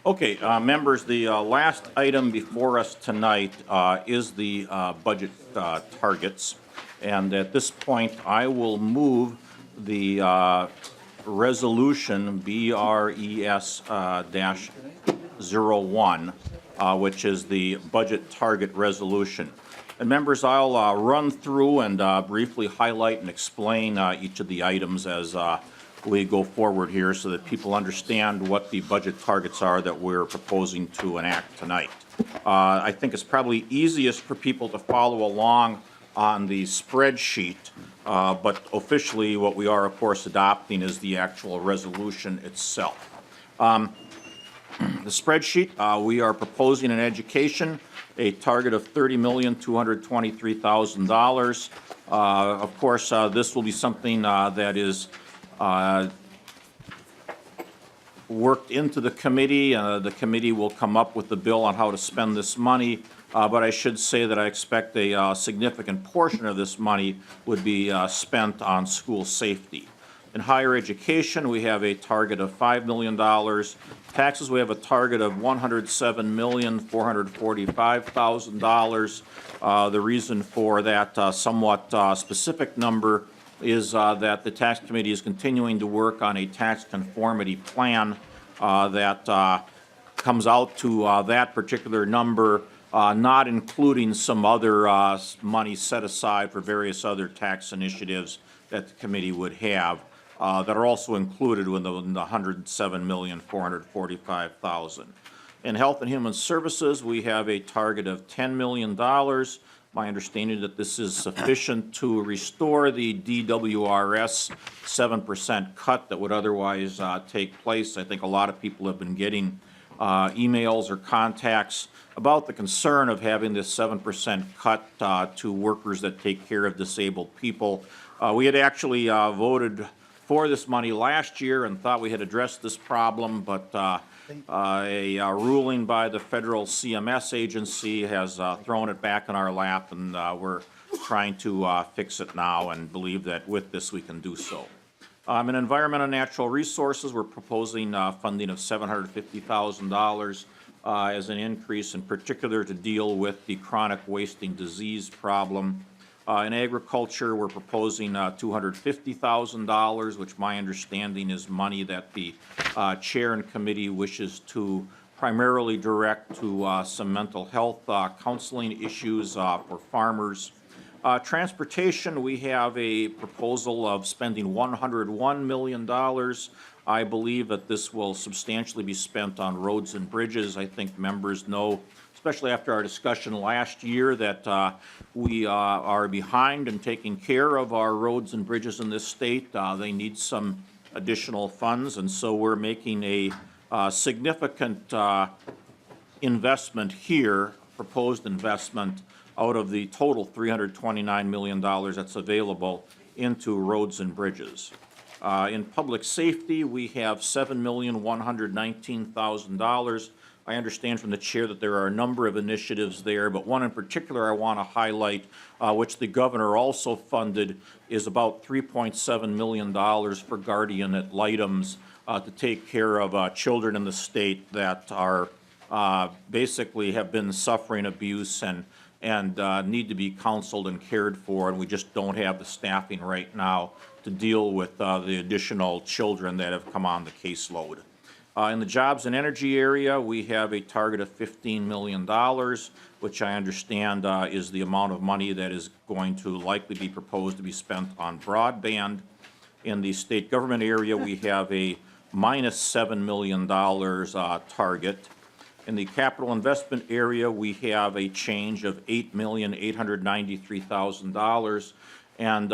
Okay, members, the last item before us tonight is the budget targets. And at this point, I will move the resolution BRES-01, which is the budget target resolution. And members, I'll run through and briefly highlight and explain each of the items as we go forward here so that people understand what the budget targets are that we're proposing to enact tonight. I think it's probably easiest for people to follow along on the spreadsheet, but officially what we are, of course, adopting is the actual resolution itself. The spreadsheet, we are proposing in education a target of $30,223,000. Of course, this will be something that is worked into the committee. The committee will come up with the bill on how to spend this money, but I should say that I expect a significant portion of this money would be spent on school safety. In higher education, we have a target of $5 million. Taxes, we have a target of $107,445,000. The reason for that somewhat specific number is that the tax committee is continuing to work on a tax conformity plan that comes out to that particular number, not including some other money set aside for various other tax initiatives that the committee would have that are also included within the $107,445,000. In Health and Human Services, we have a target of $10 million. My understanding that this is sufficient to restore the DWRS 7% cut that would otherwise take place. I think a lot of people have been getting emails or contacts about the concern of having this 7% cut to workers that take care of disabled people. We had actually voted for this money last year and thought we had addressed this problem, but a ruling by the federal CMS agency has thrown it back in our lap, and we're trying to fix it now and believe that with this we can do so. In Environment and Natural Resources, we're proposing funding of $750,000 as an increase, in particular to deal with the chronic wasting disease problem. In agriculture, we're proposing $250,000, which my understanding is money that the chair and committee wishes to primarily direct to some mental health counseling issues for farmers. Transportation, we have a proposal of spending $101 million. I believe that this will substantially be spent on roads and bridges. I think members know, especially after our discussion last year, that we are behind in taking care of our roads and bridges in this state. They need some additional funds, and so we're making a significant investment here, proposed investment, out of the total $329 million that's available into roads and bridges. In public safety, we have $7,119,000. I understand from the chair that there are a number of initiatives there, but one in particular I want to highlight, which the governor also funded, is about $3.7 million for guardian ad litems to take care of children in the state that are basically have been suffering abuse and need to be counseled and cared for, and we just don't have the staffing right now to deal with the additional children that have come on the caseload. In the jobs and energy area, we have a target of $15 million, which I understand is the amount of money that is going to likely be proposed to be spent on broadband. In the state government area, we have a minus $7 million target. In the capital investment area, we have a change of $8,893,000, and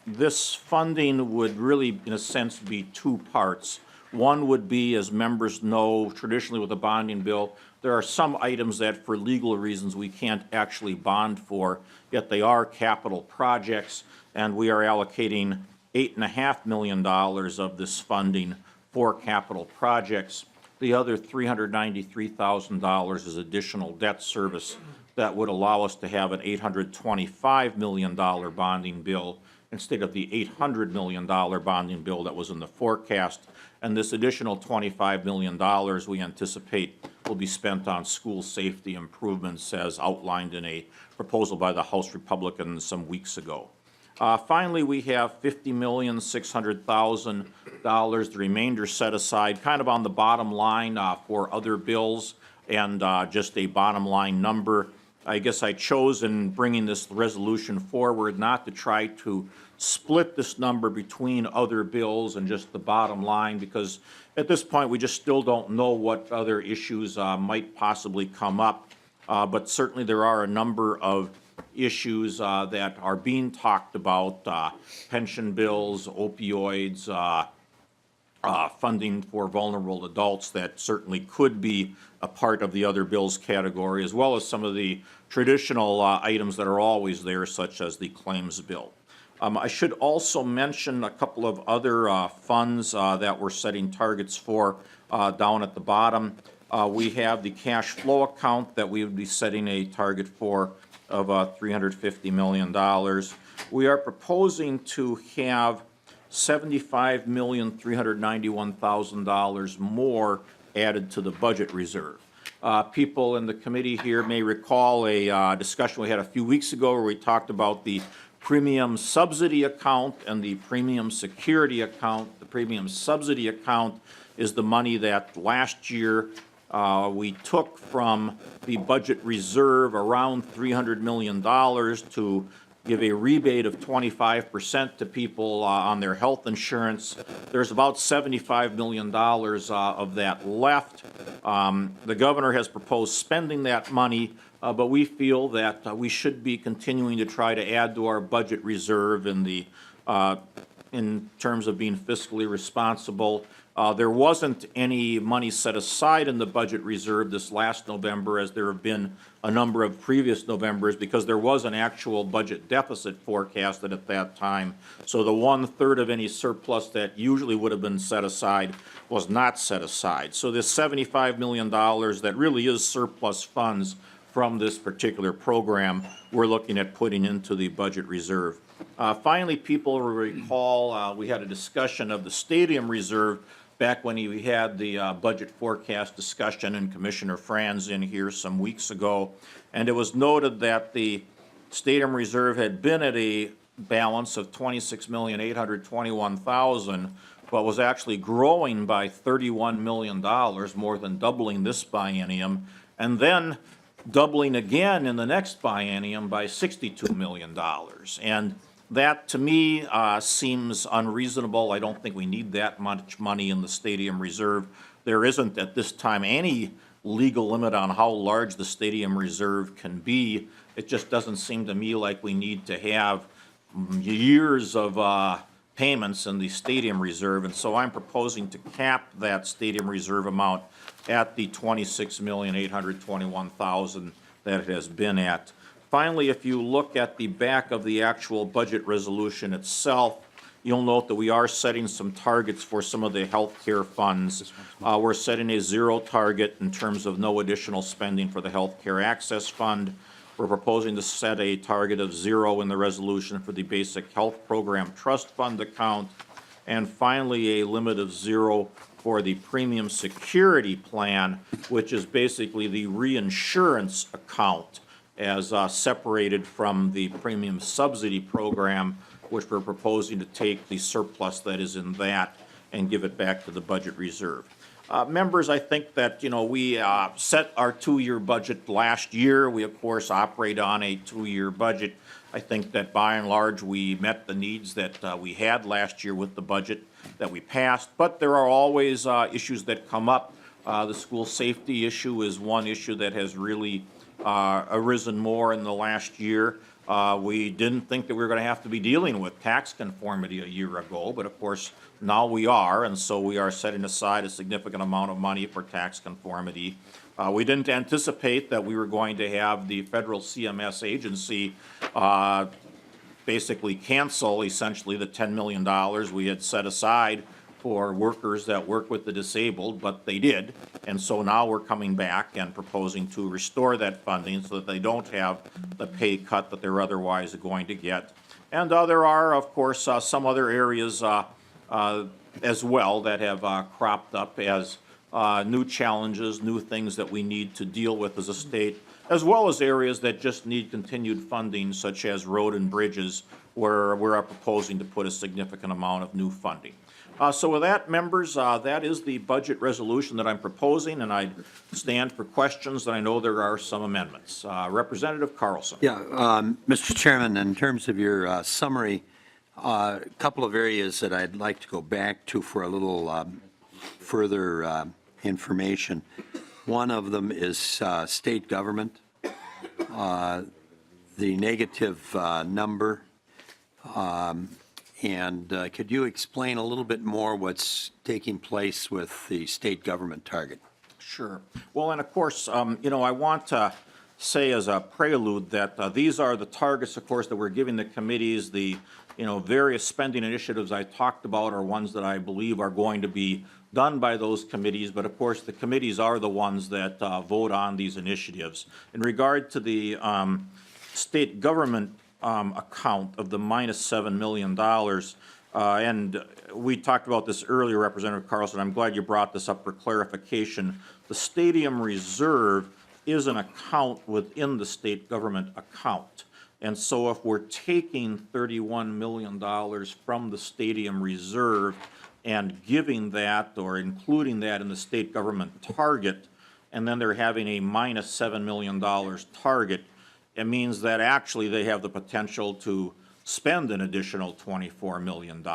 this funding would really, in a sense, be two parts. One would be, as members know, traditionally with a bonding bill, there are some items that for legal reasons we can't actually bond for, yet they are capital projects, and we are allocating $8.5 million of this funding for capital projects. The other $393,000 is additional debt service that would allow us to have an $825 million bonding bill instead of the $800 million bonding bill that was in the forecast. and this additional $25 million we anticipate will be spent on school safety improvements as outlined in a proposal by the House Republicans some weeks ago. Finally, we have $50,600,000, the remainder set aside kind of on the bottom line for other bills, and just a bottom line number. I guess I chose in bringing this resolution forward not to try to split this number between other bills and just the bottom line, because at this point we just still don't know what other issues might possibly come up. But certainly there are a number of issues that are being talked about, pension bills, opioids, funding for vulnerable adults that certainly could be a part of the other bills category, as well as some of the traditional items that are always there, such as the claims bill. I should also mention a couple of other funds that we're setting targets for down at the bottom. We have the cash flow account that we would be setting a target for of $350 million. We are proposing to have $75,391,000 more added to the budget reserve. People in the committee here may recall a discussion we had a few weeks ago where we talked about the premium subsidy account and the premium security account. The premium subsidy account is the money that last year we took from the budget reserve, around $300 million, to give a rebate of 25% to people on their health insurance. There's about $75 million of that left. The governor has proposed spending that money, but we feel that we should be continuing to try to add to our budget reserve in terms of being fiscally responsible. There wasn't any money set aside in the budget reserve this last November, as there have been a number of previous Novembers, because there was an actual budget deficit forecasted at that time. So the 1/3 of any surplus that usually would have been set aside was not set aside. So this $75 million that really is surplus funds from this particular program, we're looking at putting into the budget reserve. Finally, people will recall we had a discussion of the stadium reserve back when we had the budget forecast discussion, and Commissioner Franz in here some weeks ago. And it was noted that the stadium reserve had been at a balance of $26,821,000, but was actually growing by $31 million, more than doubling this biennium, and then doubling again in the next biennium by $62 million. And that, to me, seems unreasonable. I don't think we need that much money in the stadium reserve. There isn't at this time any legal limit on how large the stadium reserve can be. It just doesn't seem to me like we need to have years of payments in the stadium reserve, and so I'm proposing to cap that stadium reserve amount at the $26,821,000 that it has been at. Finally, if you look at the back of the actual budget resolution itself, you'll note that we are setting some targets for some of the health care funds. We're setting a zero target in terms of no additional spending for the Health Care Access Fund. We're proposing to set a target of zero in the resolution for the Basic Health Program Trust Fund account. And finally, a limit of zero for the Premium Security Plan, which is basically the reinsurance account, as separated from the premium subsidy program, which we're proposing to take the surplus that is in that and give it back to the budget reserve. Members, I think that, we set our two-year budget last year. We, of course, operate on a two-year budget. I think that by and large we met the needs that we had last year with the budget that we passed, but there are always issues that come up. The school safety issue is one issue that has really arisen more in the last year. We didn't think that we were going to have to be dealing with tax conformity a year ago, but of course now we are, and so we are setting aside a significant amount of money for tax conformity. We didn't anticipate that we were going to have the federal CMS agency basically cancel essentially the $10 million we had set aside for workers that work with the disabled, but they did. And so now we're coming back and proposing to restore that funding so that they don't have the pay cut that they're otherwise going to get. And there are, of course, some other areas as well that have cropped up as new challenges, new things that we need to deal with as a state, as well as areas that just need continued funding, such as road and bridges, where we're proposing to put a significant amount of new funding. So with that, members, that is the budget resolution that I'm proposing, and I stand for questions, and I know there are some amendments. Representative Carlson. Yeah, Mr. Chairman, in terms of your summary, a couple of areas that I'd like to go back to for a little further information. One of them is state government. The negative number. And could you explain a little bit more what's taking place with the state government target? Sure. Well, and of course, I want to say as a prelude that these are the targets, of course, that we're giving the committees. The, various spending initiatives I talked about are ones that I believe are going to be done by those committees, but of course, the committees are the ones that vote on these initiatives. In regard to the state government account of the minus $7 million. And we talked about this earlier, Representative Carlson. I'm glad you brought this up for clarification. The stadium reserve is an account within the state government account. And so if we're taking $31 million from the stadium reserve and giving that or including that in the state government target, and then they're having a minus $7 million target, it means that actually they have the potential to spend an additional $24 million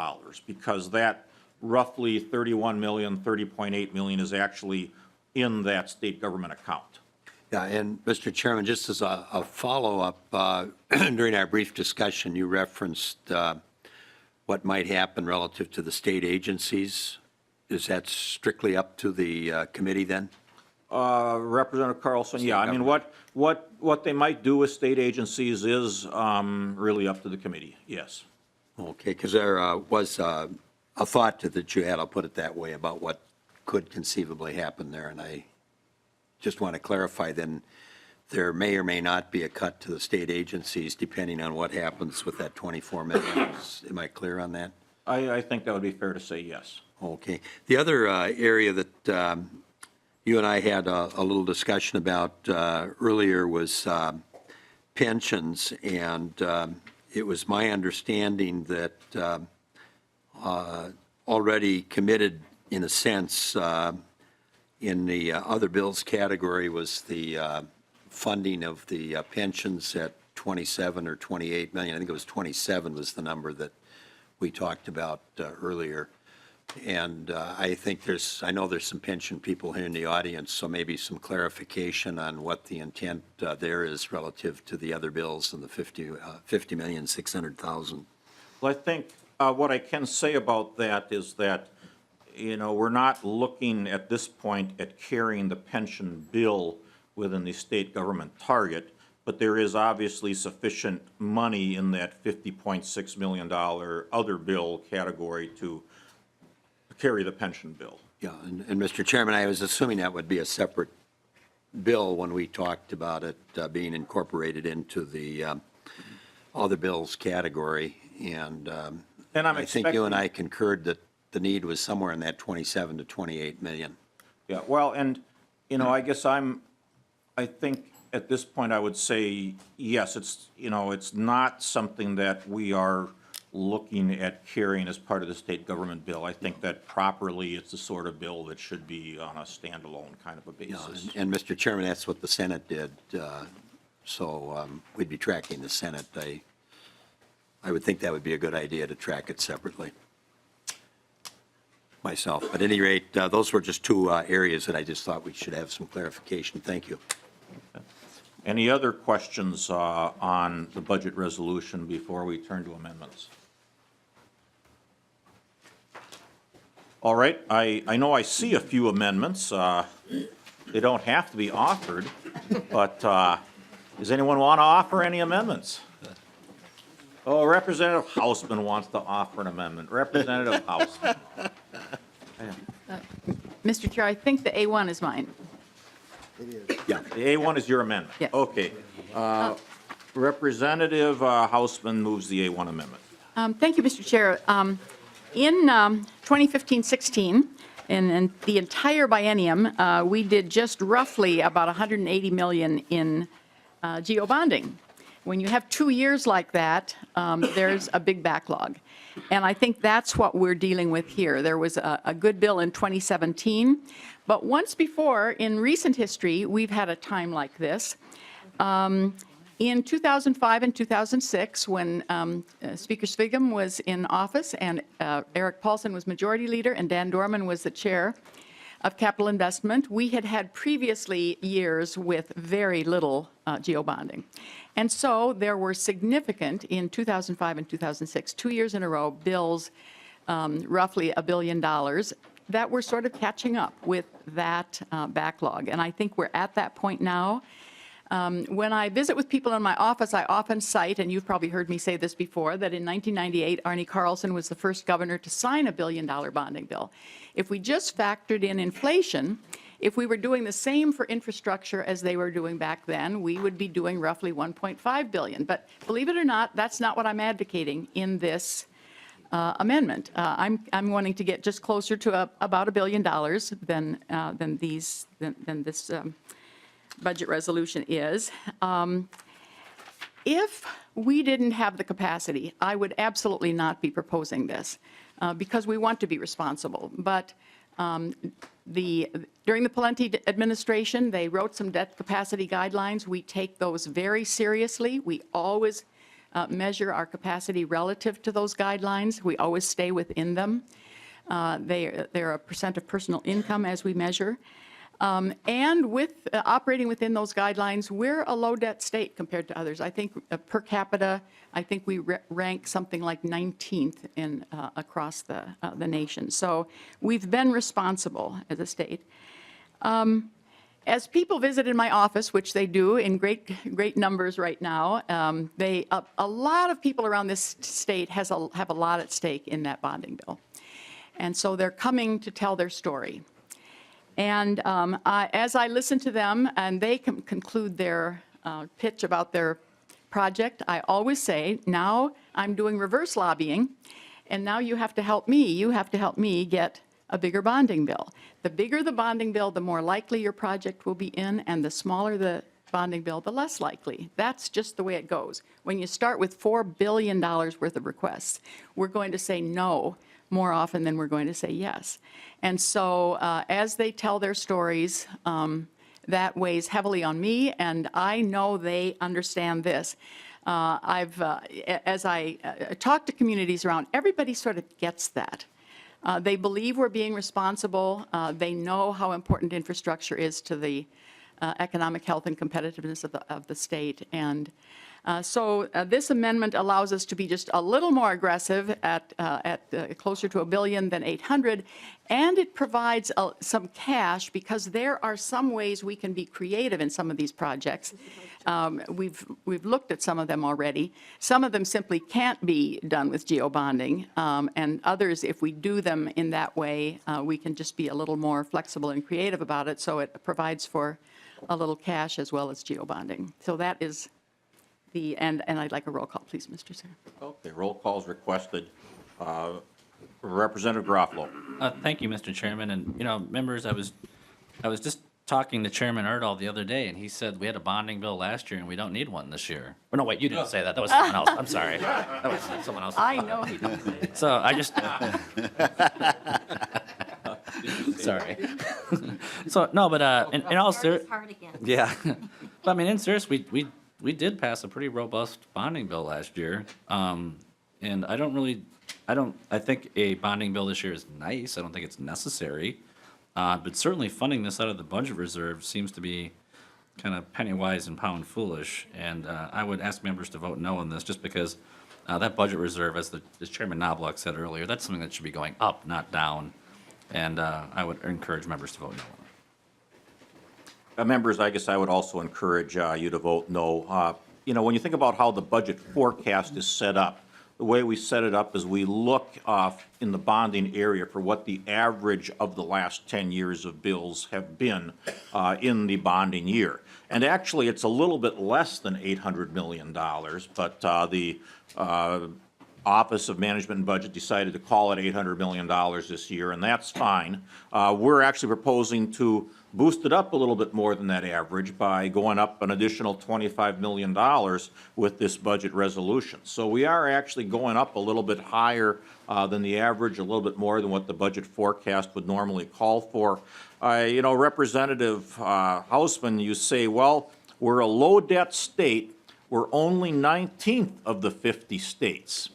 because that roughly 31 million, 30.8 million is actually in that state government account. Yeah, and Mr. Chairman, just as a follow-up, during our brief discussion, you referenced what might happen relative to the state agencies. Is that strictly up to the committee then? Representative Carlson, yeah, I mean, what they might do with state agencies is really up to the committee, yes. Okay, because there was a thought that you had, I'll put it that way, about what could conceivably happen there, and I just want to clarify then, there may or may not be a cut to the state agencies depending on what happens with that 24 million. Am I clear on that? I think that would be fair to say yes. Okay. The other area that you and I had a little discussion about earlier was pensions, and it was my understanding that already committed, in a sense, in the other bills category was the funding of the pensions at 27 or 28 million. I think it was 27 was the number that we talked about earlier. And I think I know there's some pension people here in the audience, so maybe some clarification on what the intent there is relative to the other bills and the 50,600,000. Well, I think what I can say about that is that, we're not looking at this point at carrying the pension bill within the state government target, but there is obviously sufficient money in that $50.6 million other bill category to carry the pension bill. Yeah, and Mr. Chairman, I was assuming that would be a separate bill when we talked about it being incorporated into the other bills category. And I think you and I concurred that the need was somewhere in that 27 to 28 million. Yeah, well, and, I guess I think at this point I would say, yes, it's not something that we are looking at carrying as part of the state government bill. I think that properly it's the sort of bill that should be on a standalone kind of a basis. And Mr. Chairman, that's what the Senate did. So we'd be tracking the Senate. I would think that would be a good idea to track it separately myself. But at any rate, those were just two areas that I just thought we should have some clarification. Thank you. Any other questions on the budget resolution before we turn to amendments? All right, I know I see a few amendments. They don't have to be offered, but does anyone want to offer any amendments? Oh, Representative Hausman wants to offer an amendment. Representative Hausman. Mr. Chair, I think the A1 is mine. Yeah, the A1 is your amendment? Yes. Okay. Representative Hausman moves the A1 amendment. Thank you, Mr. Chair. In 2015-16, in the entire biennium, we did just roughly about $180 million in geo bonding. When you have 2 years like that, there's a big backlog. And I think that's what we're dealing with here. There was a good bill in 2017, but once before, in recent history, we've had a time like this. In 2005 and 2006, when Speaker Svigum was in office and Eric Paulson was majority leader and Dan Dorman was the chair of capital investment, we had had previously years with very little geo bonding. And so there were significant, in 2005 and 2006, 2 years in a row, bills, roughly $1 billion, that were sort of catching up with that backlog. And I think we're at that point now. When I visit with people in my office, I often cite, and you've probably heard me say this before, that in 1998, Arne Carlson was the first governor to sign a $1 billion bonding bill. If we just factored in inflation, if we were doing the same for infrastructure as they were doing back then, we would be doing roughly $1.5 billion. But believe it or not, that's not what I'm advocating in this amendment. I'm wanting to get just closer to about $1 billion than this budget resolution is. If we didn't have the capacity, I would absolutely not be proposing this because we want to be responsible. But during the Pawlenty administration, they wrote some debt capacity guidelines. We take those very seriously. We always measure our capacity relative to those guidelines. We always stay within them. They're a percent of personal income as we measure. And with operating within those guidelines, we're a low debt state compared to others. I think per capita, I think we rank something like 19th in across the nation. So we've been responsible as a state. As people visit in my office, which they do in great numbers right now, a lot of people around this state have a lot at stake in that bonding bill, and so they're coming to tell their story. And as I listen to them and they conclude their pitch about their project, I always say, now I'm doing reverse lobbying, and now you have to help me. You have to help me get a bigger bonding bill. The bigger the bonding bill, the more likely your project will be in, and the smaller the bonding bill, the less likely. That's just the way it goes. When you start with $4 billion worth of requests, we're going to say no more often than we're going to say yes. And so as they tell their stories, that weighs heavily on me, and I know they understand this. As I talk to communities around, everybody sort of gets that. They believe we're being responsible. They know how important infrastructure is to the economic health and competitiveness of the state. And so this amendment allows us to be just a little more aggressive at closer to $1 billion than 800, and it provides some cash because there are some ways we can be creative in some of these projects. We've looked at some of them already. Some of them simply can't be done with geo-bonding, and others, if we do them in that way, we can just be a little more flexible and creative about it, so it provides for a little cash as well as geo-bonding. So that is and I'd like a roll call, please, Mr. Chair. Okay, roll call is requested. Representative Garofalo. Thank you, Mr. Chairman. And, you know, members, I was just talking to Chairman Erdahl the other day, and he said we had a bonding bill last year and we don't need one this year. Or no, wait, you didn't say that. That was someone else. I'm sorry. That was someone else. I know he don't. So I just. Sorry. So, no, but in all seriousness. Yeah. But I mean, in serious, we did pass a pretty robust bonding bill last year. And I think a bonding bill this year is nice. I don't think it's necessary. But certainly funding this out of the budget reserve seems to be kind of penny wise and pound foolish. And I would ask members to vote no on this just because that budget reserve, as Chairman Knobloch said earlier, that's something that should be going up, not down. And I would encourage members to vote no on it. Members, I guess I would also encourage you to vote no. You know, when you think about how the budget forecast is set up, the way we set it up is we look in the bonding area for what the average of the last 10 years of bills have been in the bonding year. And actually, it's a little bit less than $800 million, but Office of Management and Budget decided to call it $800 million this year, and that's fine. We're actually proposing to boost it up a little bit more than that average by going up an additional $25 million with this budget resolution. So we are actually going up a little bit higher than the average, a little bit more than what the budget forecast would normally call for. You know, Representative Hausman, you say, well, we're a low-debt state. We're only 19th of the 50 states.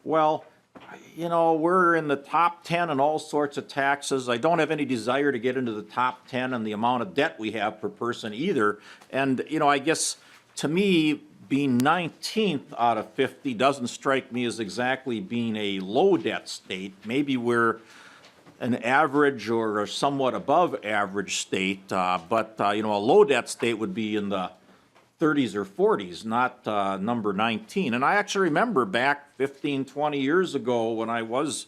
Well, you know, we're in the top 10 in all sorts of taxes. I don't have any desire to get into the top 10 and the amount of debt we have per person either. And, you know, I guess to me, being 19th out of 50 doesn't strike me as exactly being a low debt state. Maybe we're an average or a somewhat above average state, but you know, a low debt state would be in the 30s or 40s, not number 19. And I actually remember back 15, 20 years ago when I was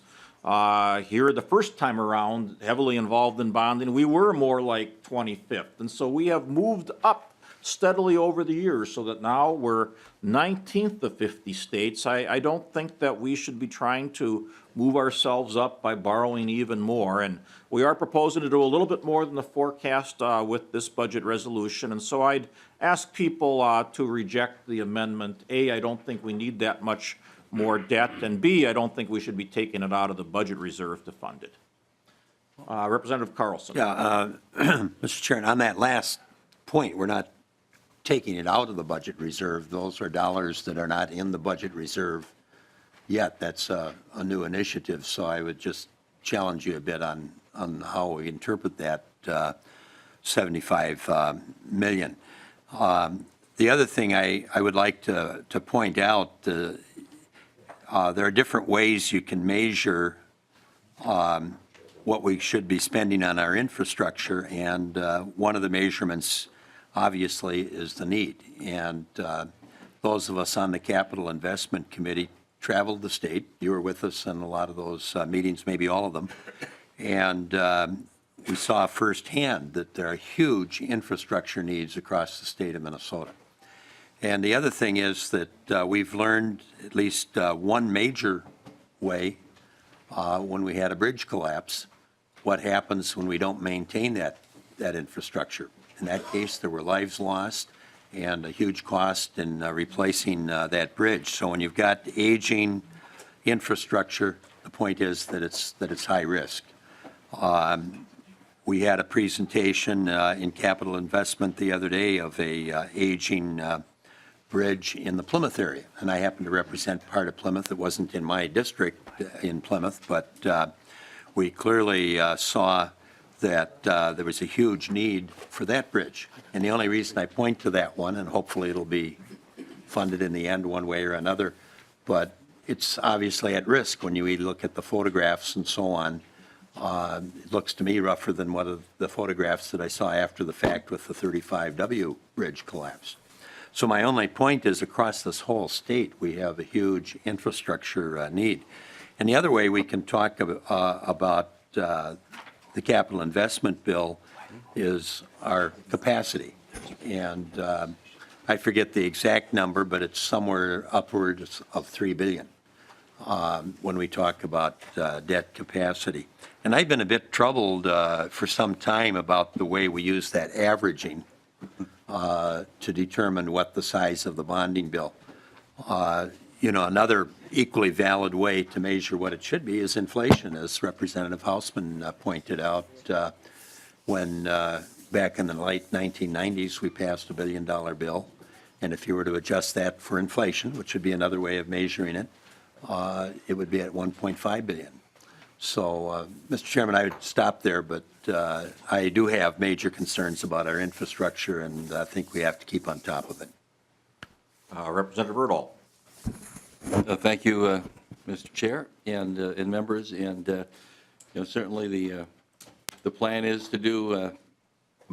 here the first time around, heavily involved in bonding, we were more like 25th. And so we have moved up steadily over the years so that now we're 19th of 50 states. I don't think that we should be trying to move ourselves up by borrowing even more. And we are proposing to do a little bit more than the forecast with this budget resolution. And so I'd ask people to reject the amendment. A, I don't think we need that much more debt. And B, I don't think we should be taking it out of the budget reserve to fund it. Representative Carlson. Yeah, Mr. Chair, and on that last point, we're not taking it out of the budget reserve. Those are dollars that are not in the budget reserve yet. That's a new initiative, so I would just challenge you a bit on how we interpret that $75 million. The other thing I would like to point out, there are different ways you can measure what we should be spending on our infrastructure, and one of the measurements obviously is the need. And those of us on the Capital Investment Committee traveled the state. You were with us in a lot of those meetings, maybe all of them. And we saw firsthand that there are huge infrastructure needs across the state of Minnesota. And the other thing is that we've learned at least one major way when we had a bridge collapse, what happens when we don't maintain that infrastructure. In that case, there were lives lost and a huge cost in replacing that bridge. So when you've got aging infrastructure, the point is that it's high risk. We had a presentation in capital investment the other day of a aging bridge in the Plymouth area, and I happen to represent part of Plymouth. It wasn't in my district in Plymouth, but we clearly saw that there was a huge need for that bridge. And the only reason I point to that one, and hopefully it'll be funded in the end one way or another, but it's obviously at risk when you look at the photographs and so on. It looks to me rougher than one of the photographs that I saw after the fact with the 35W bridge collapse. So my only point is across this whole state, we have a huge infrastructure need. And the other way we can talk about the capital investment bill is our capacity. And I forget the exact number, but it's somewhere upwards of $3 billion when we talk about debt capacity. And I've been a bit troubled for some time about the way we use that averaging to determine what the size of the bonding bill. You know, another equally valid way to measure what it should be is inflation, as Representative Hausman pointed out. When back in the late 1990s, we passed $1 billion bill, and if you were to adjust that for inflation, which would be another way of measuring it, it would be at $1.5 billion. So, Mr. Chairman, I would stop there, but I do have major concerns about our infrastructure, and I think we have to keep on top of it. Representative Erdahl. Thank you, Mr. Chair and members. And you know, certainly the plan is to do a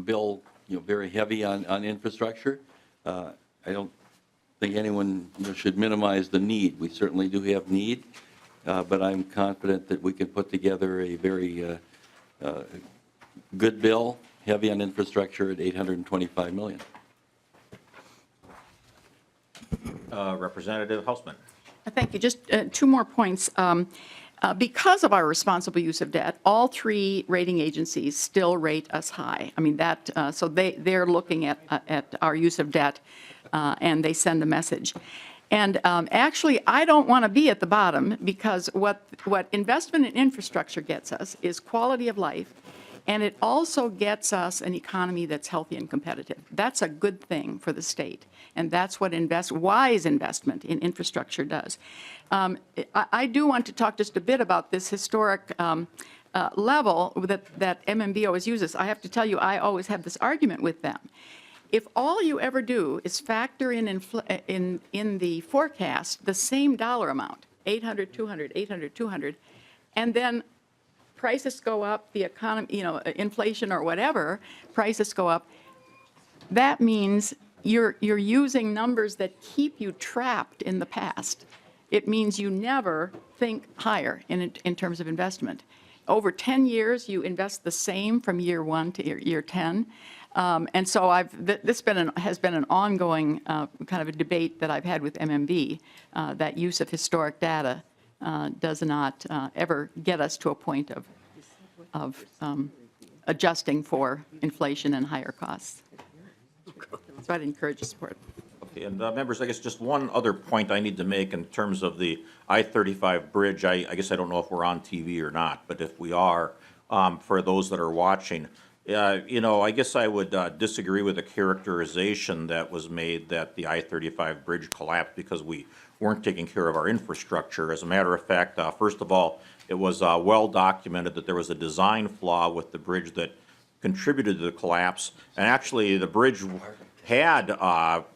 bill, you know, very heavy on infrastructure. I don't think anyone should minimize the need. We certainly do have need, but I'm confident that we can put together a very good bill, heavy on infrastructure at $825 million. Representative Hausman. Thank you. Just two more points. Because of our responsible use of debt, all three rating agencies still rate us high. I mean, so they're looking at our use of debt, and they send a message. And actually, I don't want to be at the bottom, because what investment in infrastructure gets us is quality of life, and it also gets us an economy that's healthy and competitive. That's a good thing for the state, and that's what wise investment in infrastructure does. I do want to talk just a bit about this historic level that MMB always uses. I have to tell you, I always have this argument with them. If all you ever do is factor in the forecast the same dollar amount, 800, 200, 800, 200, and then prices go up, the economy, inflation or whatever, prices go up, that means you're using numbers that keep you trapped in the past. It means you never think higher in terms of investment. Over 10 years, you invest the same from year 1 to year 10. And so this has been an ongoing kind of a debate that I've had with MMB, that use of historic data does not ever get us to a point of adjusting for inflation and higher costs. So I'd encourage support. Okay, and members, I guess just one other point I need to make in terms of the I-35 bridge. I guess I don't know if we're on TV or not, but if we are, for those that are watching, I guess I would disagree with the characterization that was made that the I-35 bridge collapsed because we weren't taking care of our infrastructure. As a matter of fact, first of all, it was well documented that there was a design flaw with the bridge that contributed to the collapse. And actually, the bridge had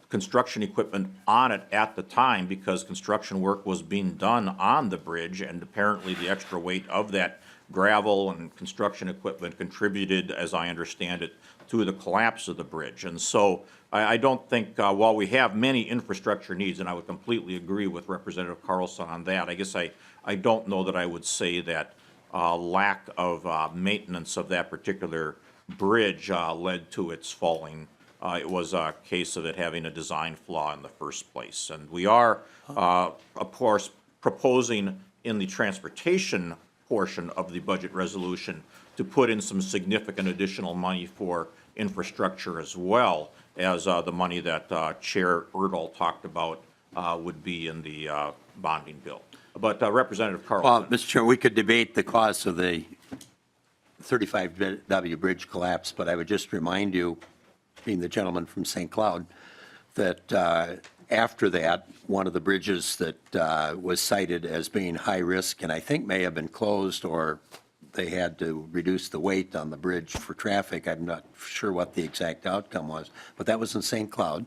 construction equipment on it at the time because construction work was being done on the bridge, and apparently the extra weight of that gravel and construction equipment contributed, as I understand it, to the collapse of the bridge. And so I don't think, while we have many infrastructure needs, and I would completely agree with Representative Carlson on that, I guess I don't know that I would say that lack of maintenance of that particular bridge led to its falling. It was a case of it having a design flaw in the first place. And we are, of course, proposing in the transportation portion of the budget resolution to put in some significant additional money for infrastructure, as well as the money that Chair Erdahl talked about would be in the bonding bill. But Representative Carlson. Mr. Chair, we could debate the cause of the 35W bridge collapse, but I would just remind you, being the gentleman from St. Cloud, that after that, one of the bridges that was cited as being high risk, and I think may have been closed, or they had to reduce the weight on the bridge for traffic. I'm not sure what the exact outcome was, but that was in St. Cloud.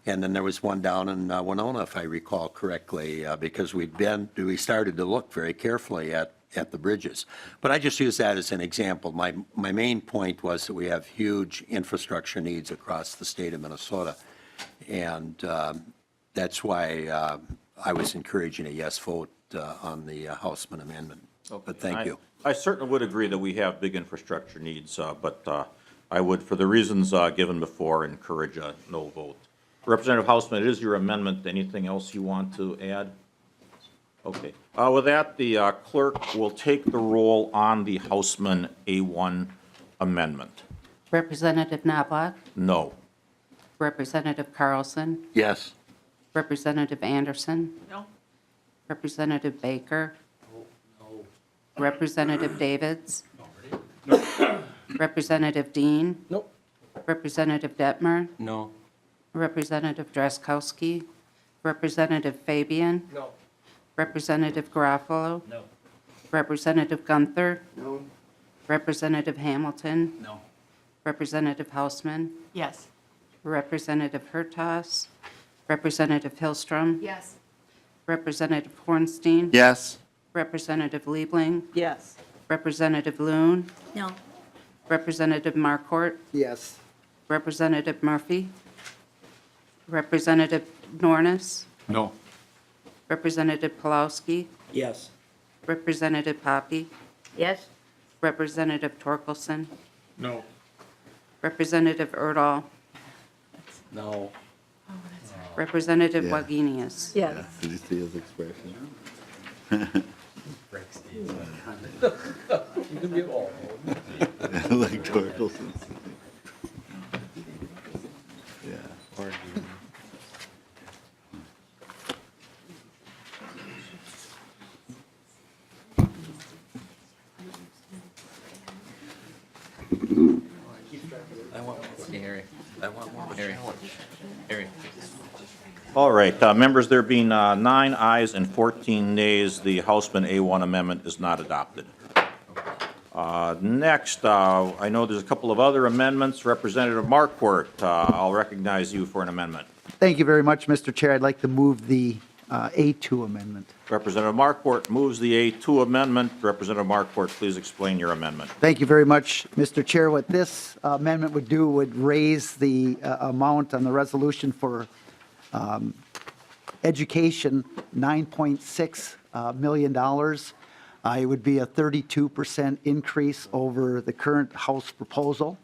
And then there was one down in Winona, if I recall correctly, because we started to look very carefully at the bridges. But I just use that as an example. My main point was that we have huge infrastructure needs across the state of Minnesota. And that's why I was encouraging a yes vote on the Houseman amendment. But thank you. I certainly would agree that we have big infrastructure needs, but I would, for the reasons given before, encourage a no vote. Representative Houseman, it is your amendment. Anything else you want to add? Okay. With that, the clerk will take the roll on the Houseman A1 amendment. Representative Knobloch, No. Representative Carlson, Yes. Representative Anderson. No. Representative Baker. No. Representative Davids. Representative Dean. Nope. Representative Detmer. No. Representative Drazkowski. Representative Fabian. No. Representative Garofalo. No. Representative Gunther. No. Representative Hamilton. No. Representative Houseman. Yes. Representative Hertaus. Representative Hillstrom. Yes. Representative Hornstein. Yes. Representative Liebling. Yes. Representative Loon. No. Representative Marcourt. Yes. Representative Murphy. Representative Nornis. No. Representative Pulowski. Yes. Representative Poppy. Yes. Representative Torkelson. No. Representative Erdahl. No. Representative Yeah. Wagenius. Yes. Did you see his expression? Like Torkelson. Yeah. Harry, I want more. Harry. All right, members, there being 9 ayes and 14 nays, the House Bill A1 amendment is not adopted. Next, I know there's a couple of other amendments. Representative Marquardt, I'll recognize you for an amendment. Thank you very much, Mr. Chair. I'd like to move the A2 amendment. Representative Marquardt moves the A2 amendment. Representative Marquardt, please explain your amendment. Thank you very much, Mr. Chair. What this amendment would do would raise the amount on the resolution for education, $9.6 million. It would be a 32% increase over the current House proposal.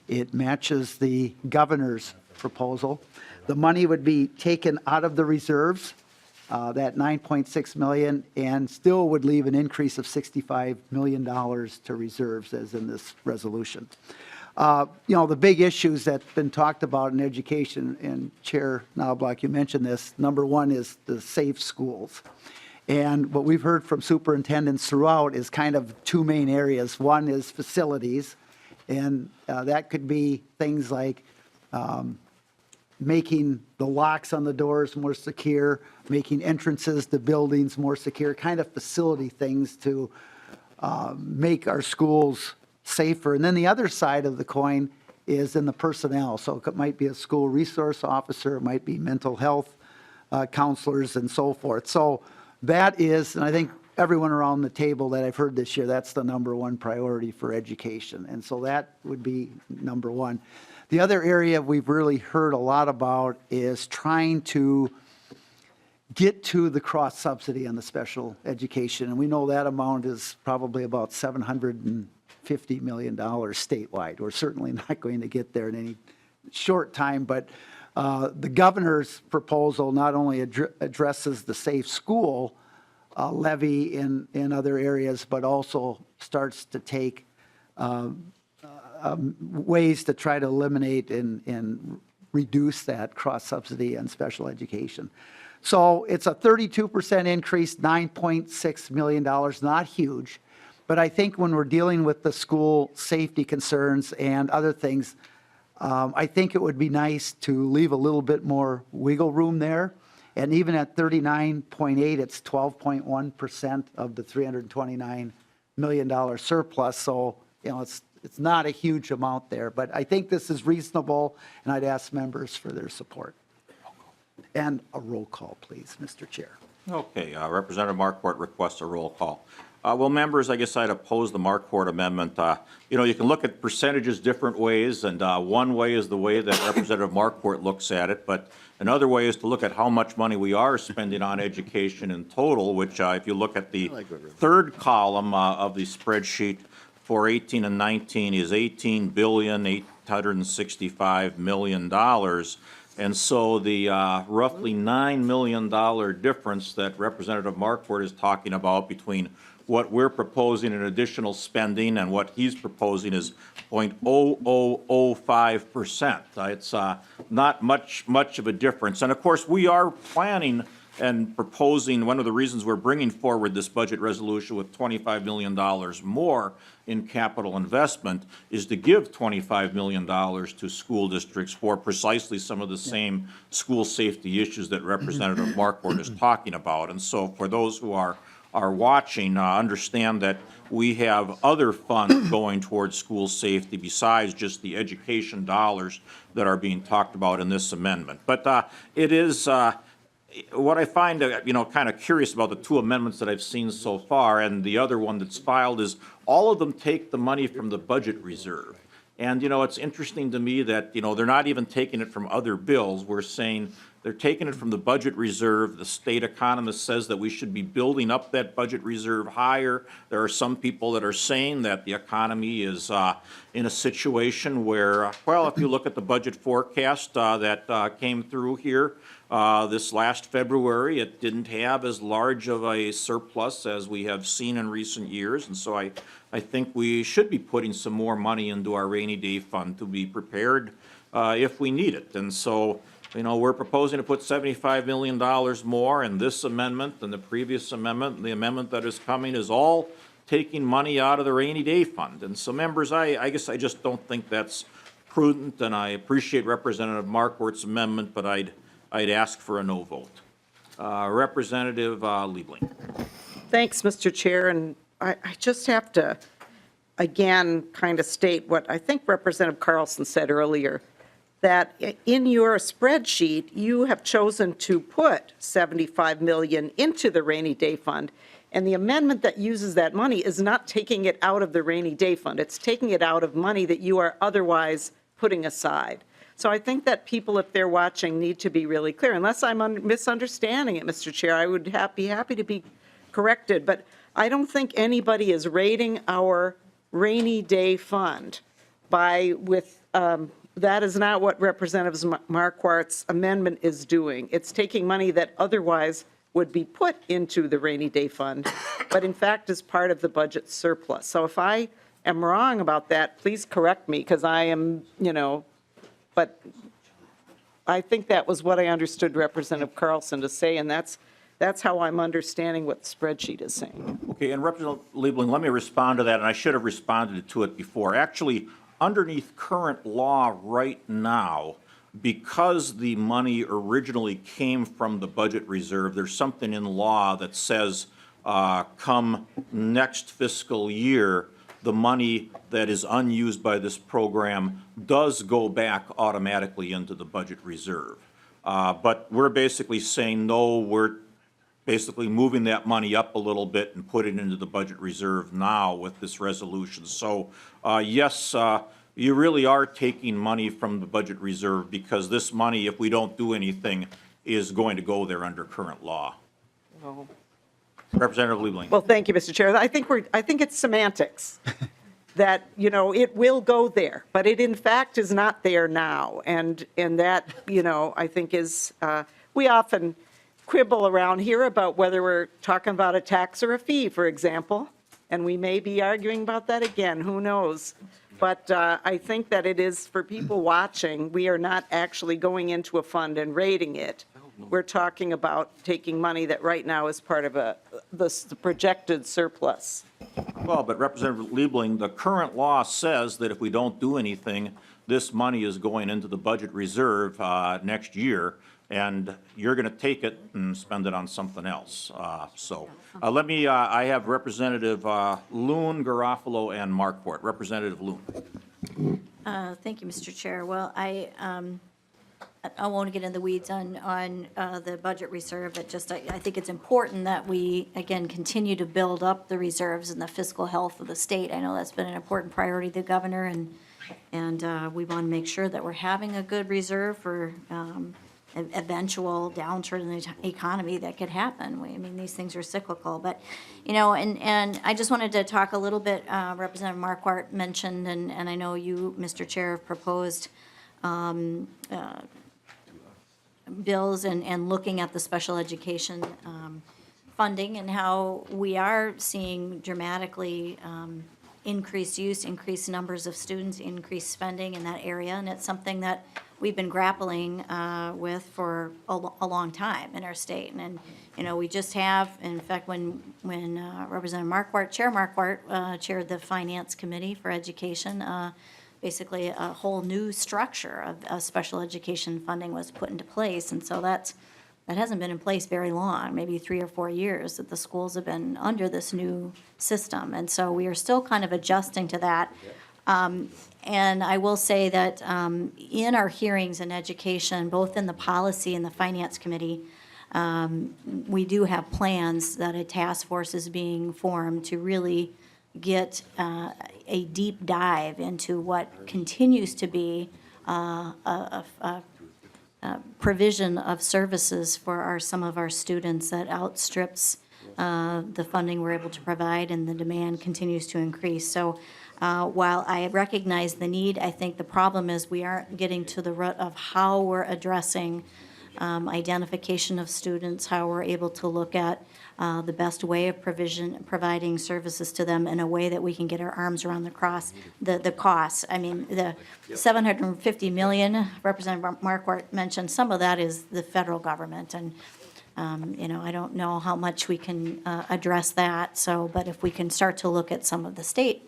It matches the governor's proposal. The money would be taken out of the reserves, that $9.6 million, and still would leave an increase of $65 million to reserves as in this resolution. The big issues that's been talked about in education, and Chair Knobloch, you mentioned this, number one is the safe schools. And what we've heard from superintendents throughout is kind of two main areas. One is facilities, and that could be things like making the locks on the doors more secure, making entrances to buildings more secure, kind of facility things to make our schools safer. And then the other side of the coin is in the personnel. So it might be a school resource officer, it might be mental health counselors and so forth. So that is, and I think everyone around the table that I've heard this year, that's the number one priority for education. And so that would be number one. The other area we've really heard a lot about is trying to get to the cross subsidy on the special education. And we know that amount is probably about $750 million statewide. We're certainly not going to get there in any short time, but the governor's proposal not only addresses the safe school levy in other areas, but also starts to take ways to try to eliminate and reduce that cross subsidy on special education. So it's a 32% increase, $9.6 million, not huge. But I think when we're dealing with the school safety concerns and other things, I think it would be nice to leave a little bit more wiggle room there. And even at 39.8, it's 12.1% of the $329 million surplus. So, it's not a huge amount there. But I think this is reasonable, and I'd ask members for their support. And a roll call, please, Mr. Chair. Okay, Representative Marquardt requests a roll call. Well, members, I guess I'd oppose the Marquardt amendment. You can look at percentages different ways, and one way is the way that Representative Marquardt looks at it, but another way is to look at how much money we are spending on education in total, which if you look at the third column of the spreadsheet for 18 and 19 is $18,865 million. And so the roughly $9 million difference that Representative Marquardt is talking about between what we're proposing in additional spending and what he's proposing is 0.0005%. It's not much of a difference. And of course, we are planning and proposing, one of the reasons we're bringing forward this budget resolution with $25 million more in capital investment is to give $25 million to school districts for precisely some of the same school safety issues that Representative Marquardt is talking about. And so for those who are watching, understand that we have other funds going towards school safety besides just the education dollars that are being talked about in this amendment. But it is what I find, kind of curious about the two amendments that I've seen so far, and the other one that's filed, is all of them take the money from the budget reserve. And, it's interesting to me that, they're not even taking it from other bills. We're saying They're taking it from the budget reserve. The state economist says that we should be building up that budget reserve higher. There are some people that are saying that the economy is in a situation where, well, if you look at the budget forecast that came through here this last February, it didn't have as large of a surplus as we have seen in recent years. And so I think we should be putting some more money into our rainy day fund to be prepared if we need it. And so, you know, we're proposing to put $75 million more, and this amendment and the previous amendment, and the amendment that is coming is all taking money out of the rainy day fund. And so, members, I guess I just don't think that's prudent, and I appreciate Representative Markwart's amendment, but I'd ask for a no vote. Representative Liebling. Thanks, Mr. Chair, and I just have to, again, kind of state what I think Representative Carlson said earlier, that in your spreadsheet, you have chosen to put $75 million into the rainy day fund, and the amendment that uses that money is not taking it out of the rainy day fund. It's taking it out of money that you are otherwise putting aside. So I think that people, if they're watching, need to be really clear. Unless I'm misunderstanding it, Mr. Chair, I would be happy to be corrected, but I don't think anybody is rating our rainy day fund that is not what Representative Markwart's amendment is doing. It's taking money that otherwise would be put into the rainy day fund, but in fact is part of the budget surplus. So if I am wrong about that, please correct me, because I am, but I think that was what I understood Representative Carlson to say, and that's how I'm understanding what the spreadsheet is saying. Okay, and Representative Liebling, let me respond to that, and I should have responded to it before. Actually, underneath current law right now, because the money originally came from the budget reserve, there's something in law that says come next fiscal year, the money that is unused by this program does go back automatically into the budget reserve. But we're basically saying, no, we're basically moving that money up a little bit and put it into the budget reserve now with this resolution. So, yes, you really are taking money from the budget reserve, because this money, if we don't do anything, is going to go there under current law. Oh. Representative Liebling. Well, thank you, Mr. Chair. I think it's semantics, that, it will go there, but it in fact is not there now. And that, I think is, we often quibble around here about whether we're talking about a tax or a fee, for example, and we may be arguing about that again, who knows? But I think that it is, for people watching, we are not actually going into a fund and rating it. We're talking about taking money that right now is part of the projected surplus. Well, but Representative Liebling, the current law says that if we don't do anything, this money is going into the budget reserve next year, and you're going to take it and spend it on something else. I have Representative Loon, Garofalo, and Markwart. Representative Loon. Thank you, Mr. Chair. Well, I won't get in the weeds on the budget reserve, but just I think it's important that we, again, continue to build up the reserves and the fiscal health of the state. I know that's been an important priority to the governor, and we want to make sure that we're having a good reserve for eventual downturn in the economy that could happen. I mean, these things are cyclical, but, and I just wanted to talk a little bit, Representative Markwart mentioned, and I know you, Mr. Chair, have proposed bills and looking at the special education funding, and how we are seeing dramatically increased use, increased numbers of students, increased spending in that area, and it's something that we've been grappling with for a long time in our state. And we just have, in fact, when Representative Markwart, Chair Markwart, chaired the Finance Committee for Education, basically a whole new structure of special education funding was put into place. And so that hasn't been in place very long, maybe 3 or 4 years that the schools have been under this new system. And so we are still kind of adjusting to that. And I will say that in our hearings in education, both in the policy and the finance committee, we do have plans that a task force is being formed to really get a deep dive into what continues to be a provision of services for some of our students that outstrips the funding we're able to provide, and the demand continues to increase. So while I recognize the need, I think the problem is we aren't getting to the root of how we're addressing identification of students, how we're able to look at the best way of providing services to them in a way that we can get our arms around the costs. I mean, the $750 million, Representative Marquardt mentioned, some of that is the federal government, and I don't know how much we can address that. So, but if we can start to look at some of the state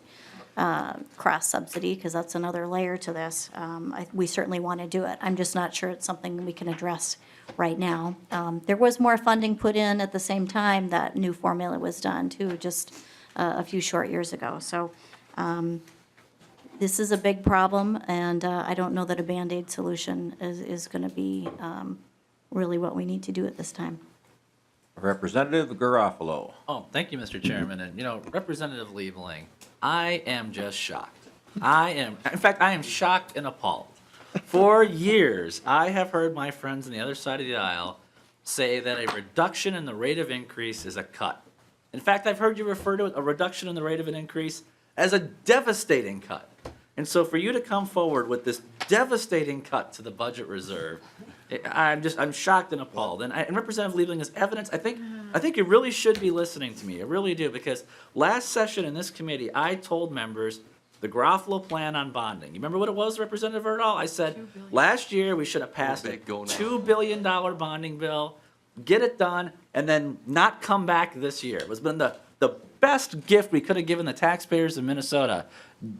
cross-subsidy, because that's another layer to this, we certainly want to do it. I'm just not sure it's something we can address right now. There was more funding put in at the same time that new formula was done, too, just a few short years ago. So this is a big problem, and I don't know that a Band-Aid solution is going to be really what we need to do at this time. Representative Garofalo. Oh, thank you, Mr. Chairman. And, Representative Liebling, I am just shocked. In fact, I am shocked and appalled. For years, I have heard my friends on the other side of the aisle say that a reduction in the rate of increase is a cut. In fact, I've heard you refer to a reduction in the rate of an increase as a devastating cut. And so for you to come forward with this devastating cut to the budget reserve, I'm shocked and appalled. And Representative Liebling, as evidence, I think you really should be listening to me. I really do, because last session in this committee, I told members the Garofalo plan on bonding. You remember what it was, Representative Erdahl? I said last year we should have passed a $2 billion bonding bill, get it done, and then not come back this year. It was been the best gift we could have given the taxpayers of Minnesota.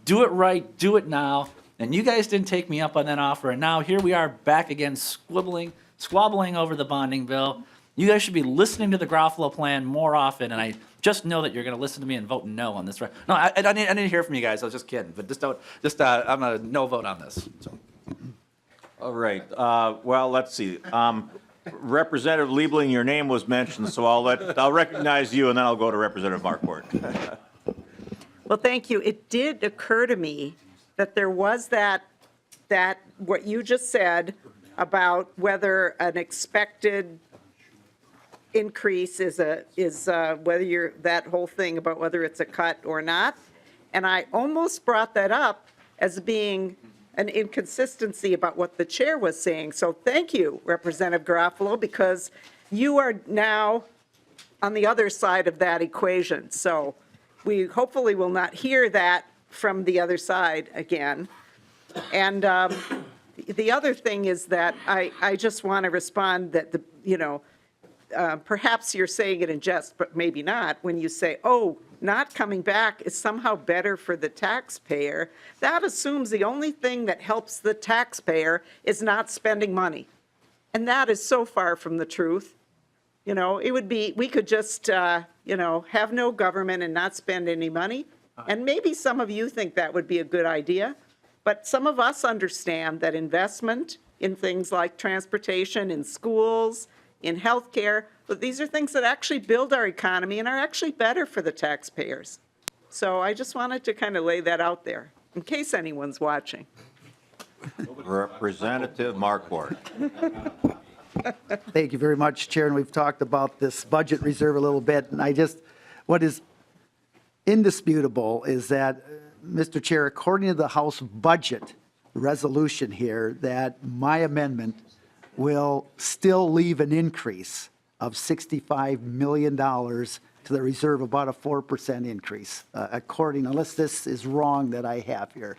Do it right, do it now. And you guys didn't take me up on that offer, and now here we are back again squabbling over the bonding bill. You guys should be listening to the Garofalo plan more often, and I just know that you're going to listen to me and vote no on this. No, I didn't hear from you guys. I was just kidding, but I'm a no vote on this. So. All right, well, let's see. Representative Liebling, your name was mentioned, so I'll recognize you, and then I'll go to Representative Marquardt. Well, thank you. It did occur to me that there was that what you just said about whether an expected increase is whether you're, that whole thing about whether it's a cut or not. And I almost brought that up as being an inconsistency about what the chair was saying. So thank you, Representative Garofalo, because you are now on the other side of that equation. So we hopefully will not hear that from the other side again. And the other thing is that I just want to respond that, perhaps you're saying it in jest, but maybe not, when you say, oh, not coming back is somehow better for the taxpayer. That assumes the only thing that helps the taxpayer is not spending money. And that is so far from the truth. It would be, we could just, have no government and not spend any money. And maybe some of you think that would be a good idea, but some of us understand that investment in things like transportation, in schools, in healthcare, but these are things that actually build our economy and are actually better for the taxpayers. So I just wanted to kind of lay that out there, in case anyone's watching. Representative Marquardt. Thank you very much, Chair, and we've talked about this budget reserve a little bit, and what is indisputable is that, Mr. Chair, according to the House budget resolution here, that my amendment will still leave an increase of $65 million to the reserve, about a 4% increase, unless this is wrong that I have here.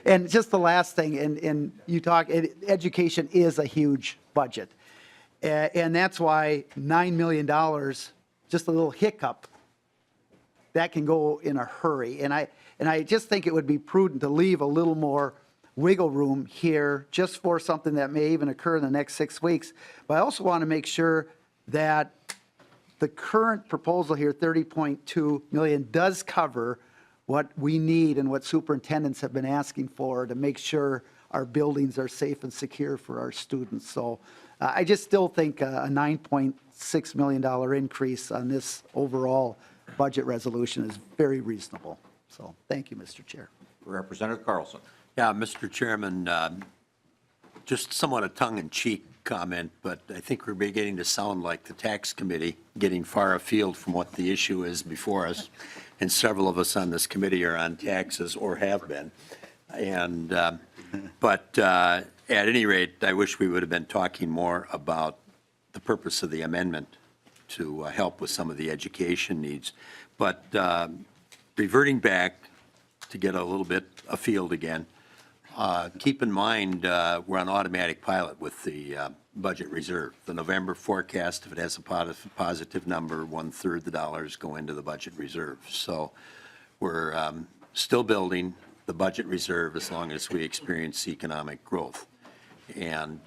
And just the last thing, and you talk, education is a huge budget. And that's why $9 million, just a little hiccup, that can go in a hurry. And I just think it would be prudent to leave a little more wiggle room here just for something that may even occur in the next 6 weeks. But I also want to make sure that the current proposal here, 30.2 million, does cover what we need and what superintendents have been asking for to make sure our buildings are safe and secure for our students. So I just still think a $9.6 million increase on this overall budget resolution is very reasonable. So thank you, Mr. Chair. Representative Carlson. Yeah, Mr. Chairman, just somewhat a tongue-in-cheek comment, but I think we're beginning to sound like the tax committee, getting far afield from what the issue is before us. And several of us on this committee are on taxes or have been. And, but at any rate, I wish we would have been talking more about the purpose of the amendment to help with some of the education needs. But reverting back to get a little bit afield again, keep in mind, we're on automatic pilot with the budget reserve. The November forecast, if it has a positive number, 1/3 the dollars go into the budget reserve. So we're still building the budget reserve as long as we experience economic growth. And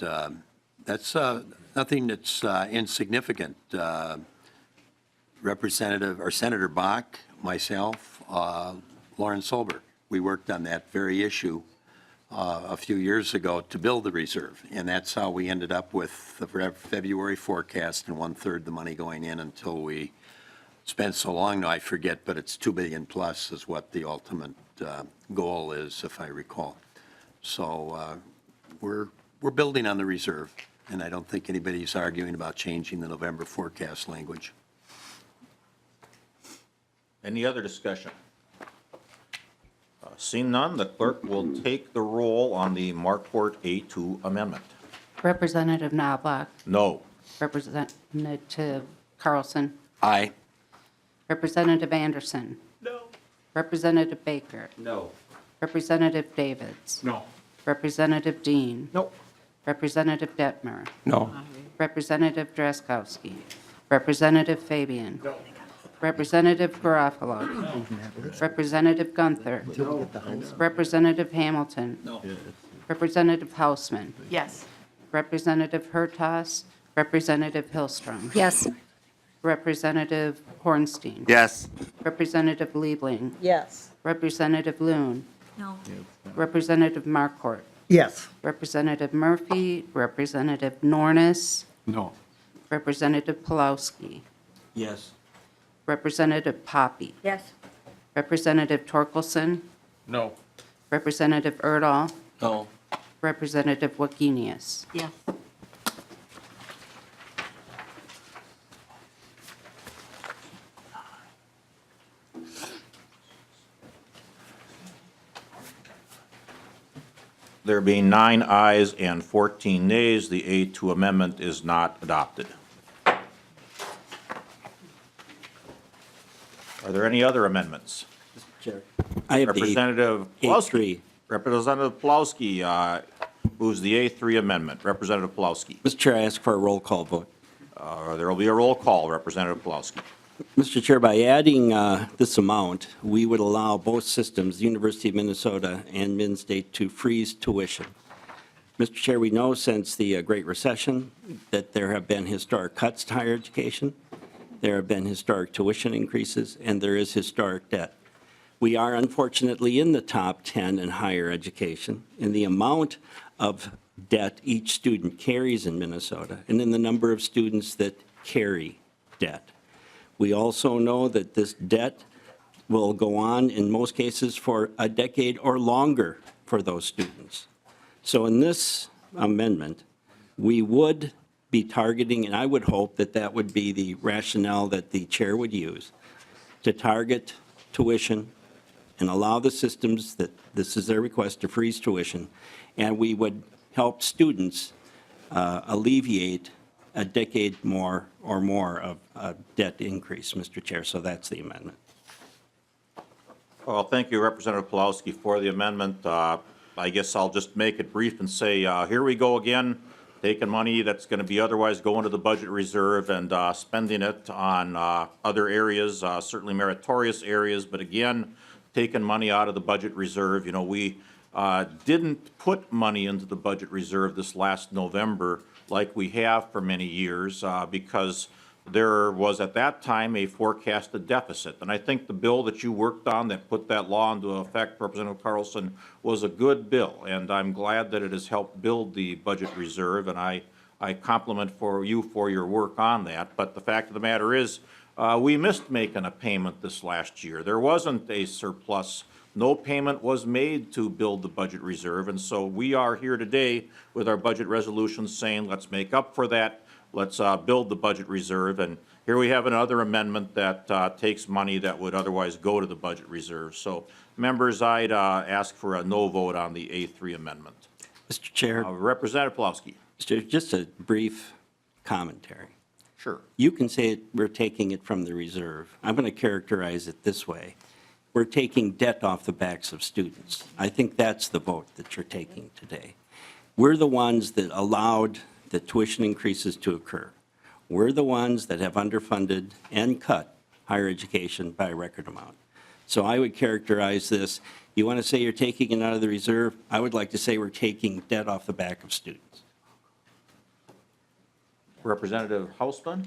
that's nothing that's insignificant. Representative or Senator Bach, myself, Lauren Solberg, we worked on that very issue a few years ago to build the reserve. And that's how we ended up with the February forecast and 1/3 the money going in until we spent so long now, I forget, but it's $2 billion plus is what the ultimate goal is, if I recall. So we're building on the reserve, and I don't think anybody's arguing about changing the November forecast language. Any other discussion? Seeing none, the clerk will take the roll on the Markwart A2 amendment. Representative Knobloch, No. Representative Carlson, Aye. Representative Anderson. No. Representative Baker. No. Representative Davids. No. Representative Dean. No. Representative Detmer. No. Representative Drazkowski. Representative Fabian. No. Representative Garofalo. Representative Gunther. Representative Hamilton. No. Representative Hausman. Yes. Representative Hertas. Representative Hillstrom. Yes. Representative Hornstein. Yes. Representative Liebling. Yes. Representative Loon. No. Representative Markort. Yes. Representative Murphy. Representative Nornis. No. Representative Pulowski. Yes. Representative Poppy. Yes. Representative Torkelson. No. Representative Erdahl. No. Representative Wagenius. Yes. There being 9 ayes and 14 nays, the A2 amendment is not adopted. Are there any other amendments? I have the Representative Pulowski. A3. Representative Pulowski moves the A3 amendment. Representative Pulowski. Mr. Chair, I ask for a roll call vote. There will be a roll call. Representative Pulowski. Mr. Chair, by adding this amount, we would allow both systems, the University of Minnesota and Minn State, to freeze tuition. Mr. Chair, we know since the Great Recession that there have been historic cuts to higher education, there have been historic tuition increases, and there is historic debt. We are unfortunately in the top 10 in higher education in the amount of debt each student carries in Minnesota and in the number of students that carry debt. We also know that this debt will go on in most cases for a decade or longer for those students. So in this amendment, we would be targeting, and I would hope that that would be the rationale that the chair would use, to target tuition and allow the systems that this is their request to freeze tuition, and we would help students alleviate a decade more or more of debt increase, Mr. Chair. So that's the amendment. Well, thank you, Representative Pulowski, for the amendment. I guess I'll just make it brief and say, here we go again, taking money that's going to be otherwise going to the budget reserve and spending it on other areas, certainly meritorious areas, but again, taking money out of the budget reserve. You know, we didn't put money into the budget reserve this last November like we have for many years because there was at that time a forecasted deficit. And I think the bill that you worked on that put that law into effect, Representative Carlson, was a good bill. And I'm glad that it has helped build the budget reserve. And I compliment you for your work on that. But the fact of the matter is, we missed making a payment this last year. There wasn't a surplus no payment was made to build the budget reserve, and so we are here today with our budget resolution saying, let's make up for that, let's build the budget reserve, and here we have another amendment that takes money that would otherwise go to the budget reserve. So, members, I'd ask for a no vote on the A3 amendment. Mr. Chair, Representative Pulaski. just a brief commentary. Sure. You can say we're taking it from the reserve. I'm going to characterize it this way. We're taking debt off the backs of students. I think that's the vote that you're taking today. We're the ones that allowed the tuition increases to occur. We're the ones that have underfunded and cut higher education by a record amount. So I would characterize this, you want to say you're taking it out of the reserve? I would like to say we're taking debt off the back of students. Representative Hausman?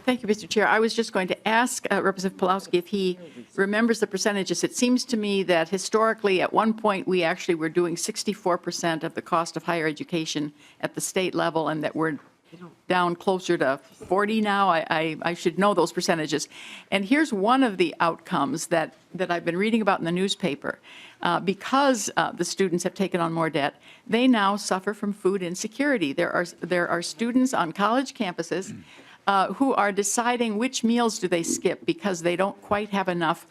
Thank you, Mr. Chair. I was just going to ask Representative Pulowski if he remembers the percentages. It seems to me that historically, at one point, we actually were doing 64% of the cost of higher education at the state level, and that we're down closer to 40 now. I should know those percentages. And here's one of the outcomes that I've been reading about in the newspaper. Because the students have taken on more debt, they now suffer from food insecurity. There are students on college campuses who are deciding which meals do they skip because they don't quite have enough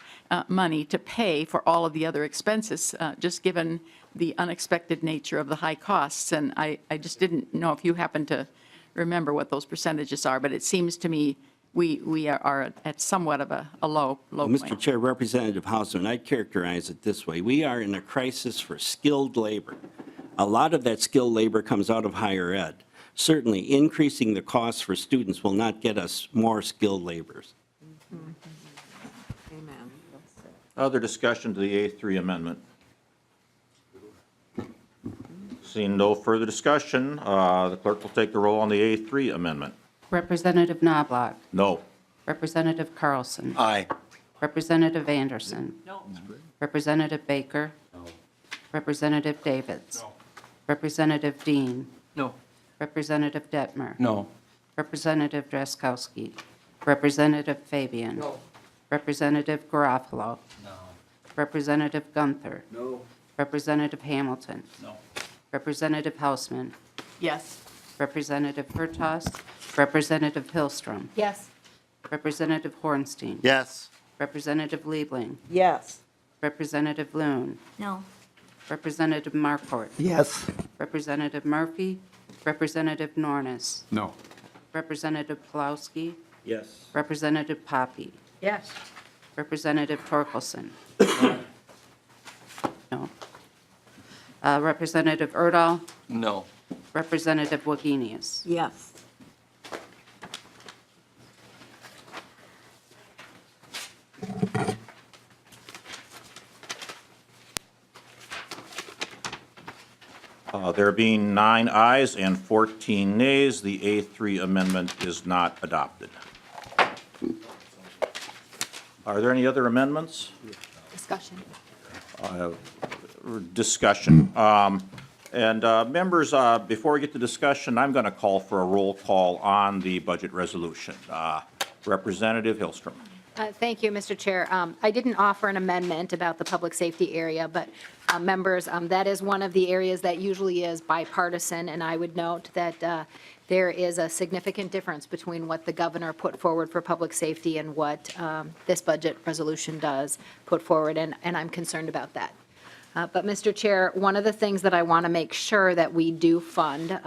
money to pay for all of the other expenses, just given the unexpected nature of the high costs. And I just didn't know if you happen to remember what those percentages are, but it seems to me we are at somewhat of a low point. Mr. Chair, Representative Hausman, I'd characterize it this way. We are in a crisis for skilled labor. A lot of that skilled labor comes out of higher ed. Certainly, increasing the costs for students will not get us more skilled laborers. Amen. Other discussion to the A3 amendment? Seeing no further discussion, the clerk will take the roll on the A3 amendment. Representative Knobloch. No. Representative Carlson. Aye. Representative Anderson. No. Representative Baker. No. Representative Davids. No. Representative Dean. No. Representative Detmer. No. Representative Drazkowski. Representative Fabian. No. Representative Garofalo. No. Representative Gunther. No. Representative Hamilton. No. Representative Hausman. Yes. Representative Hertaus. Representative Hillstrom. Yes. Representative Hornstein. Yes. Representative Liebling. Yes. Representative Loon. No. Representative Markort. Yes. Representative Murphy. Representative Nornis. No. Representative Pulowski. Yes. Representative Poppy. Yes. Representative Torkelson. No. Representative Erdahl. No. Representative Wagenius. Yes. There being 9 ayes and 14 nays, the A3 amendment is not adopted. Are there any other amendments? Discussion. Discussion. Members, before we get to discussion, I'm going to call for a roll call on the budget resolution. Representative Hillstrom. Thank you, Mr. Chair. I didn't offer an amendment about the public safety area, but members, that is one of the areas that usually is bipartisan, and I would note that there is a significant difference between what the governor put forward for public safety and what this budget resolution does put forward, and I'm concerned about that. But, Mr. Chair, one of the things that I want to make sure that we do fund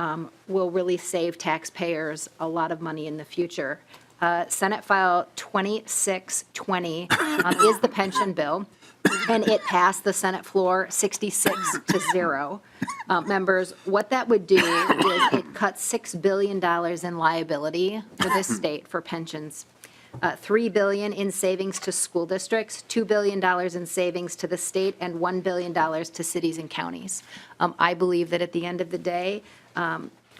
will really save taxpayers a lot of money in the future. Senate File 2620 is the pension bill, and it passed the Senate floor 66-0. Members, what that would do is it cuts $6 billion in liability for this state for pensions. $3 billion in savings to school districts, $2 billion in savings to the state, and $1 billion to cities and counties. I believe that at the end of the day,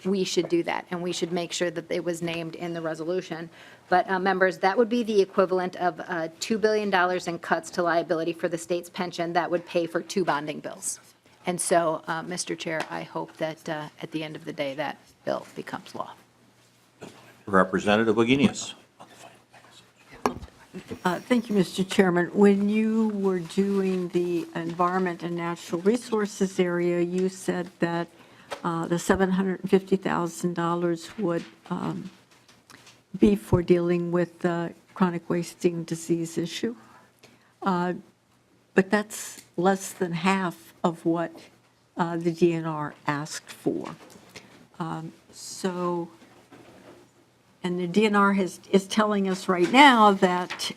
we should do that, and we should make sure that it was named in the resolution. But members, that would be the equivalent of $2 billion in cuts to liability for the state's pension that would pay for 2 bonding bills. And so, Mr. Chair, I hope that at the end of the day, that bill becomes law. Representative Wagenius. Thank you, Mr. Chairman. When you were doing the environment and natural resources area, you said that the $750,000 would be for dealing with the chronic wasting disease issue. But that's less than half of what the DNR asked for. So, and the DNR is telling us right now that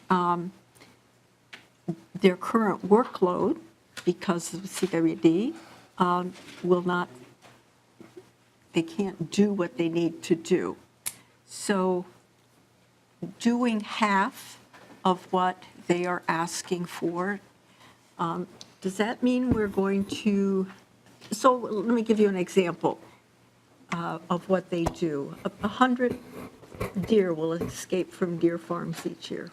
their current workload, because of CWD, will not, they can't do what they need to do. So doing half of what they are asking for, does that mean we're going to, so let me give you an example of what they do. 100 deer will escape from deer farms each year.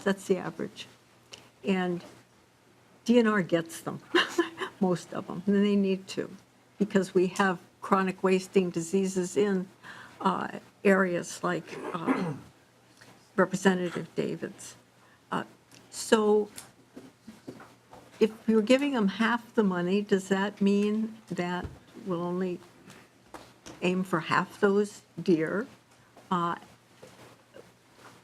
That's the average. And DNR gets them, most of them, and they need to, because we have chronic wasting diseases in areas like Representative David's. So if we're giving them half the money, does that mean that we'll only aim for half those deer?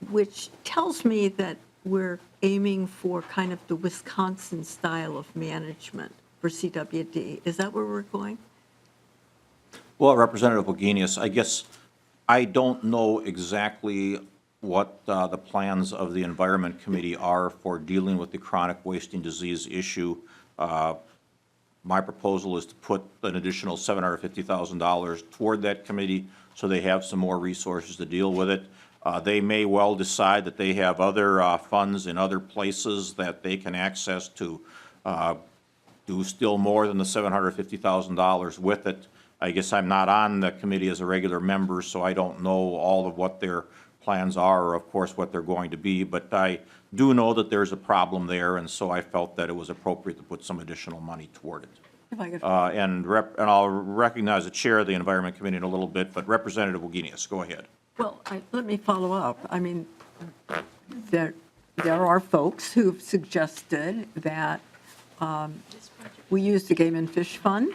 Which tells me that we're aiming for kind of the Wisconsin style of management for CWD. Is that where we're going? Well, Representative Wagenius, I guess I don't know exactly what the plans of the Environment Committee are for dealing with the chronic wasting disease issue. My proposal is to put an additional $750,000 toward that committee so they have some more resources to deal with it. They may well decide that they have other funds in other places that they can access to do still more than the $750,000 with it. I guess I'm not on the committee as a regular member, so I don't know all of what their plans are, or of course what they're going to be, but I do know that there's a problem there, and so I felt that it was appropriate to put some additional money toward it. If I could And I'll recognize the chair of the Environment Committee in a little bit, but Representative Wagenius, go ahead. Well, let me follow up. I mean, there are folks who've suggested that we use the Game and Fish Fund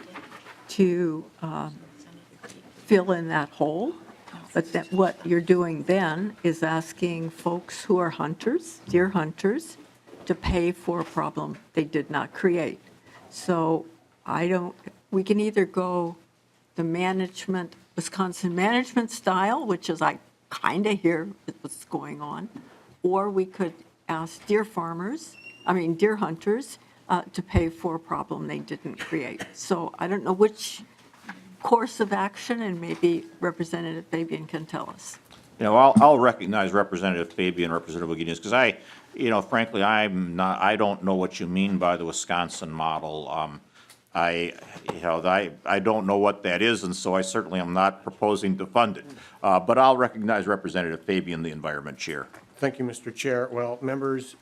to fill in that hole, but that what you're doing then is asking folks who are hunters, deer hunters, to pay for a problem they did not create. So we can either go the management, Wisconsin management style, which is I kind of hear what's going on, or we could ask deer hunters to pay for a problem they didn't create. So I don't know which course of action, and maybe Representative Fabian can tell us. You know, I'll recognize Representative Fabian, Representative Wagenius, because frankly, I don't know what you mean by the Wisconsin model. I don't know what that is, and so I certainly am not proposing to fund it. But I'll recognize Representative Fabian, the Environment Chair. Thank you, Mr. Chair. Well, members,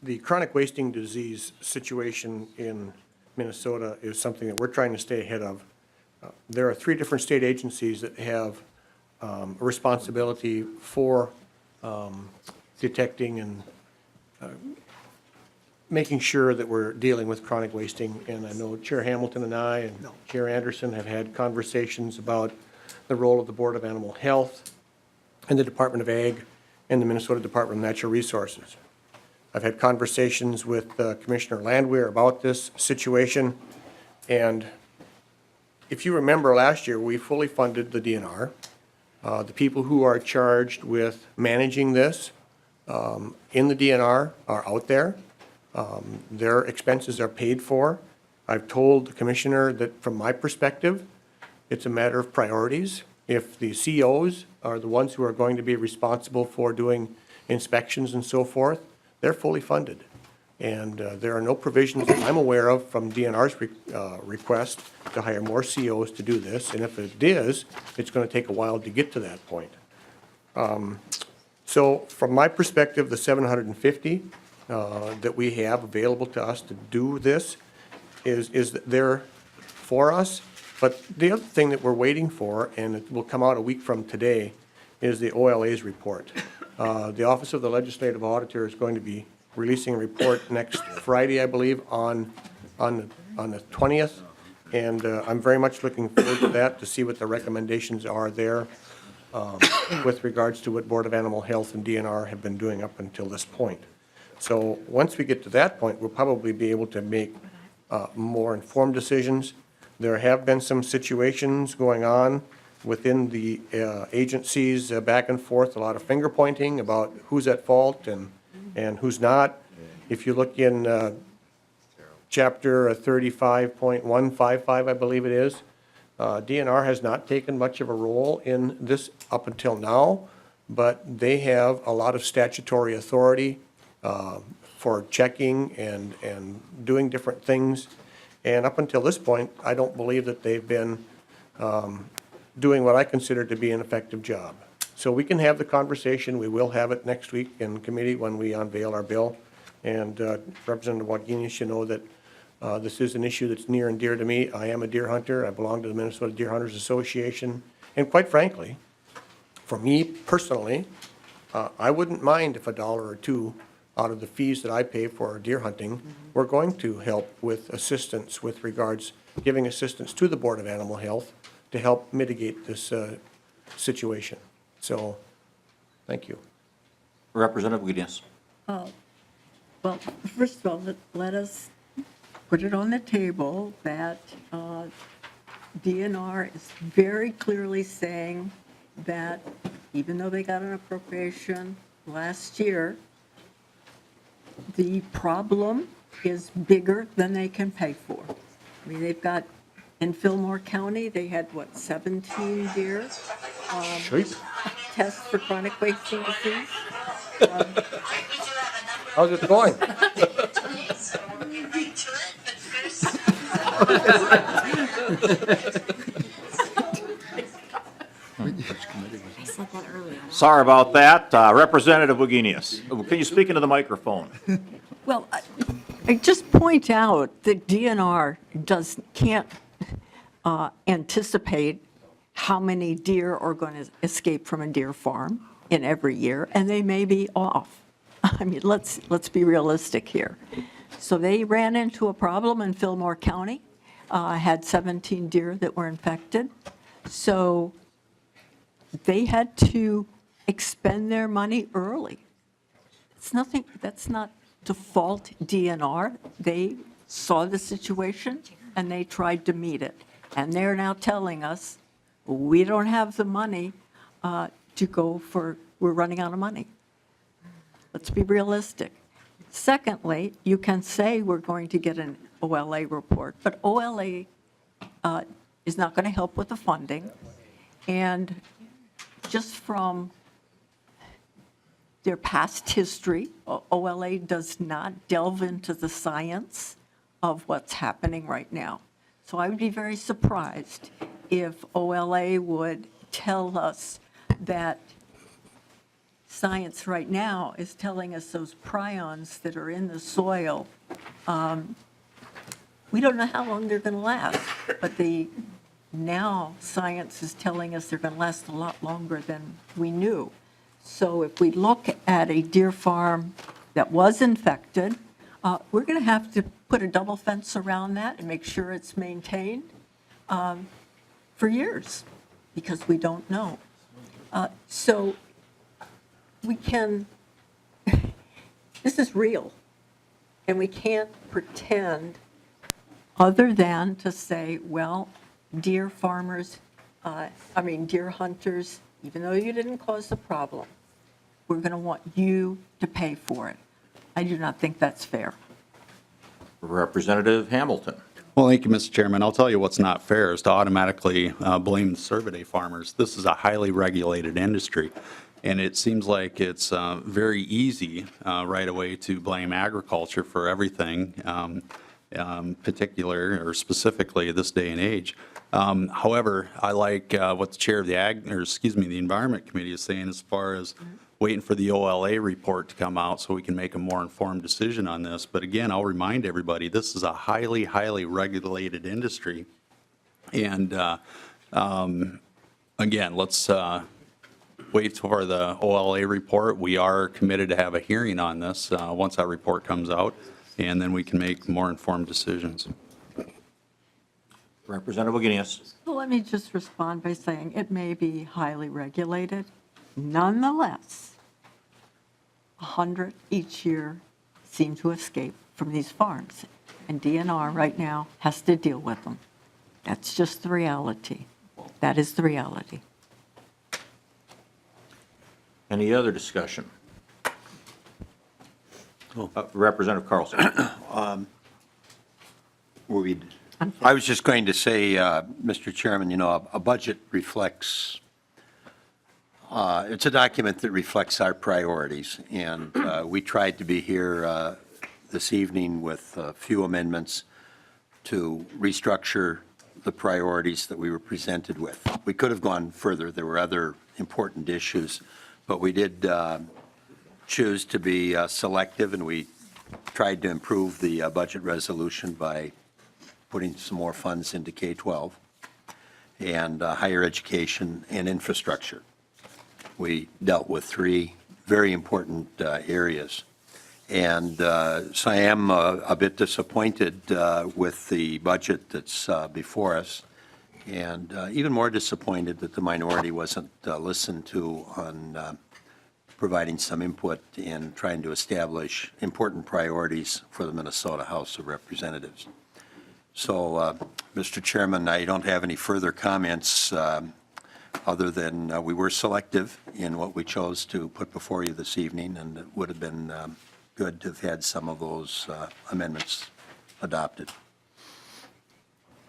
the chronic wasting disease situation in Minnesota is something that we're trying to stay ahead of. There are 3 different state agencies that have a responsibility for detecting and making sure that we're dealing with chronic wasting. And I know Chair Hamilton and I and Chair Anderson have had conversations about the role of the Board of Animal Health and the Department of Ag and the Minnesota Department of Natural Resources. I've had conversations with Commissioner Landwehr about this situation. And if you remember last year, we fully funded the DNR. The people who are charged with managing this in the DNR are out there. Their expenses are paid for. I've told the commissioner that from my perspective, it's a matter of priorities. If the COs are the ones who are going to be responsible for doing inspections and so forth, they're fully funded. And there are no provisions that I'm aware of from DNR's request to hire more COs to do this. And if it is, it's going to take a while to get to that point. So from my perspective, the 750 that we have available to us to do this is there for us. But the other thing that we're waiting for, and it will come out a week from today, is the OLA's report. The Office of the Legislative Auditor is going to be releasing a report next Friday, I believe, on the 20th. And I'm very much looking forward to that, to see what the recommendations are there with regards to what Board of Animal Health and DNR have been doing up until this point. So once we get to that point, we'll probably be able to make more informed decisions. There have been some situations going on within the agencies back and forth, a lot of finger pointing about who's at fault and who's not. If you look in Chapter 35.155, I believe it is, DNR has not taken much of a role in this up until now, but they have a lot of statutory authority for checking and doing different things. And up until this point, I don't believe that they've been doing what I consider to be an effective job. So we can have the conversation. We will have it next week in committee when we unveil our bill. And Representative Wagenius, you know that this is an issue that's near and dear to me. I am a deer hunter. I belong to the Minnesota Deer Hunters Association. And quite frankly, for me personally, I wouldn't mind if $1 or $2 out of the fees that I pay for deer hunting were going to help with assistance with regards, giving assistance to the Board of Animal Health to help mitigate this situation. So, thank you. Representative Wagenius. Well, first of all, let us put it on the table that DNR is very clearly saying that even though they got an appropriation last year, the problem is bigger than they can pay for. I mean, they've got, in Fillmore County, they had, what, 17 deer tests for chronic wasting disease? How's it going? I said that earlier. Sorry about that. Representative Wagenius, can you speak into the microphone? Well, I just point out that DNR can't anticipate how many deer are going to escape from a deer farm in every year, and they may be off. I mean, let's be realistic here. So they ran into a problem in Fillmore County, had 17 deer that were infected. So they had to expend their money early. That's not to fault DNR. They saw the situation and they tried to meet it. And they're now telling us, we don't have the money to go for, we're running out of money. Let's be realistic. Secondly, you can say we're going to get an OLA report, but OLA is not going to help with the funding. And just from their past history, OLA does not delve into the science of what's happening right now. So I would be very surprised if OLA would tell us that science right now is telling us those prions that are in the soil, we don't know how long they're going to last, but now science is telling us they're going to last a lot longer than we knew. So if we look at a deer farm that was infected, we're going to have to put a double fence around that and make sure it's maintained for years, because we don't know. So we can, this is real, and we can't pretend other than to say, well, deer farmers, deer hunters, even though you didn't cause the problem, we're going to want you to pay for it. I do not think that's fair. Representative Hamilton. Well, thank you, Mr. Chairman. I'll tell you what's not fair is to automatically blame the Cervidae farmers. This is a highly regulated industry, and it seems like it's very easy right away to blame agriculture for everything, particular or specifically this day and age. However, I like what the chair of the the Environment Committee is saying as far as waiting for the OLA report to come out so we can make a more informed decision on this. But again, I'll remind everybody, this is a highly, highly regulated industry. And again, let's wait for the OLA report. We are committed to have a hearing on this once that report comes out, and then we can make more informed decisions. Representative Wagenius. Well, let me just respond by saying it may be highly regulated. Nonetheless, 100 each year seem to escape from these farms, and DNR right now has to deal with them. That's just the reality. That is the reality. Any other discussion? Representative Carlson. I was just going to say, Mr. Chairman, you know, a budget reflects, it's a document that reflects our priorities, and we tried to be here this evening with a few amendments to restructure the priorities that we were presented with. We could have gone further. There were other important issues, but we did choose to be selective, and we tried to improve the budget resolution by putting some more funds into K-12 and higher education and infrastructure. We dealt with three very important areas. And so I am a bit disappointed with the budget that's before us, and even more disappointed that the minority wasn't listened to on providing some input in trying to establish important priorities for the Minnesota House of Representatives. So, Mr. Chairman, I don't have any further comments other than we were selective in what we chose to put before you this evening, and it would have been good to have had some of those amendments adopted.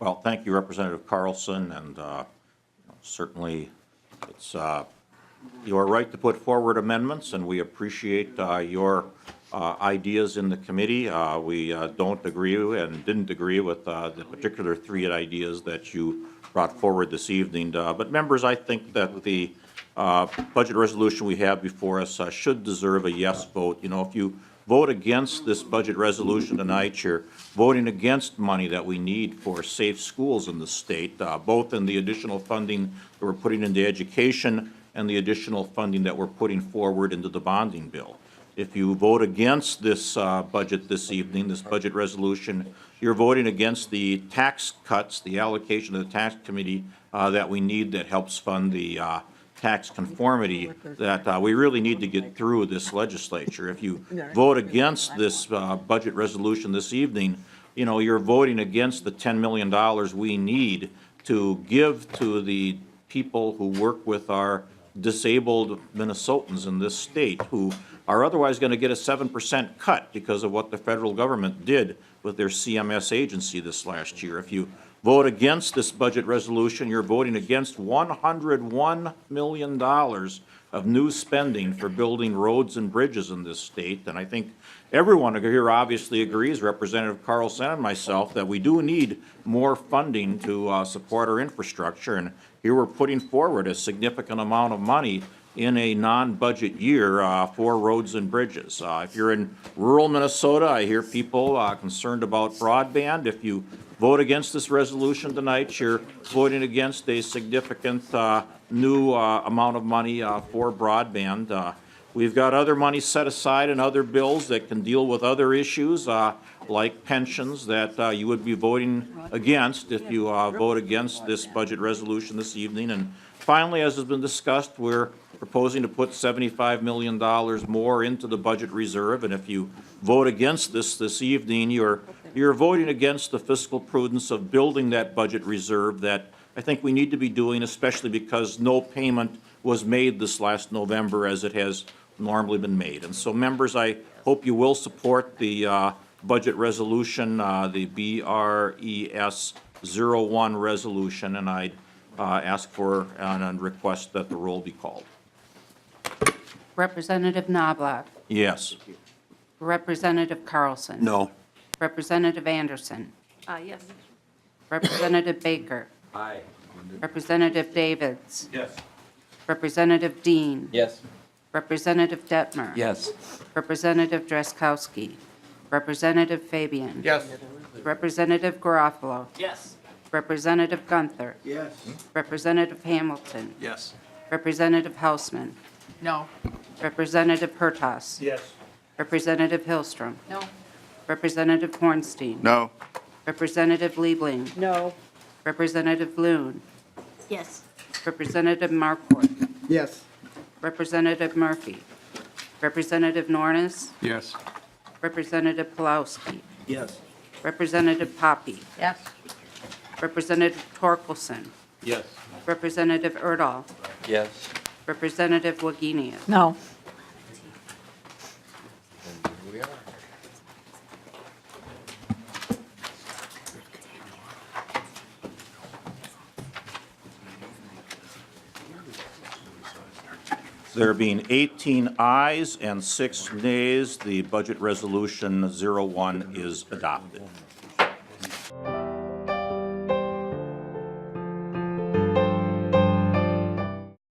Well, thank you, Representative Carlson, and certainly it's your right to put forward amendments, and we appreciate your ideas in the committee. We don't agree and didn't agree with the particular three ideas that you brought forward this evening. But members, I think that the budget resolution we have before us should deserve a yes vote. You know, if you vote against this budget resolution tonight, you're voting against money that we need for safe schools in the state, both in the additional funding that we're putting into education and the additional funding that we're putting forward into the bonding bill. If you vote against this budget this evening, this budget resolution, you're voting against the tax cuts, the allocation of the tax committee that we need that helps fund the tax conformity that we really need to get through this legislature. If you vote against this budget resolution this evening, you know, you're voting against the $10 million we need to give to the people who work with our disabled Minnesotans in this state who are otherwise going to get a 7% cut because of what the federal government did with their CMS agency this last year. If you vote against this budget resolution, you're voting against $101 million of new spending for building roads and bridges in this state. And I think everyone here obviously agrees, Representative Carlson and myself, that we do need more funding to support our infrastructure. And here we're putting forward a significant amount of money in a non-budget year for roads and bridges. If you're in rural Minnesota, I hear people concerned about broadband. If you vote against this resolution tonight, you're voting against a significant new amount of money for broadband. We've got other money set aside in other bills that can deal with other issues like pensions that you would be voting against if you vote against this budget resolution this evening. And finally, as has been discussed, we're proposing to put $75 million more into the budget reserve. And if you vote against this evening, you're voting against the fiscal prudence of building that budget reserve that I think we need to be doing, especially because no payment was made this last November as it has normally been made. And so, members, I hope you will support the budget resolution, the BRES 01 resolution, and I'd ask for and request that the roll be called. Representative Knobloch. Yes. Representative Carlson. No. Representative Anderson. Yes. Representative Baker. Aye. Representative Davids. Yes. Representative Dean. Yes. Representative Detmer. Yes. Representative Drazkowski. Representative Fabian. Yes. Representative Garofalo. Yes. Representative Gunther. Yes. Representative Hamilton. Yes. Representative Hausman, No. Representative Hertas, Yes. Representative Hillstrom, No. Representative Hornstein, No. Representative Liebling, No. Representative Loon, Yes. Representative Markworth, Yes. Representative Murphy, Representative Nornis, Yes. Representative Pulowski, Yes. Representative Poppy, Yes. Representative Torkelson, Yes. Representative Erdahl, Yes. Representative Wagenius. No. There being 18 ayes and 6 nays, the budget resolution 01 is adopted.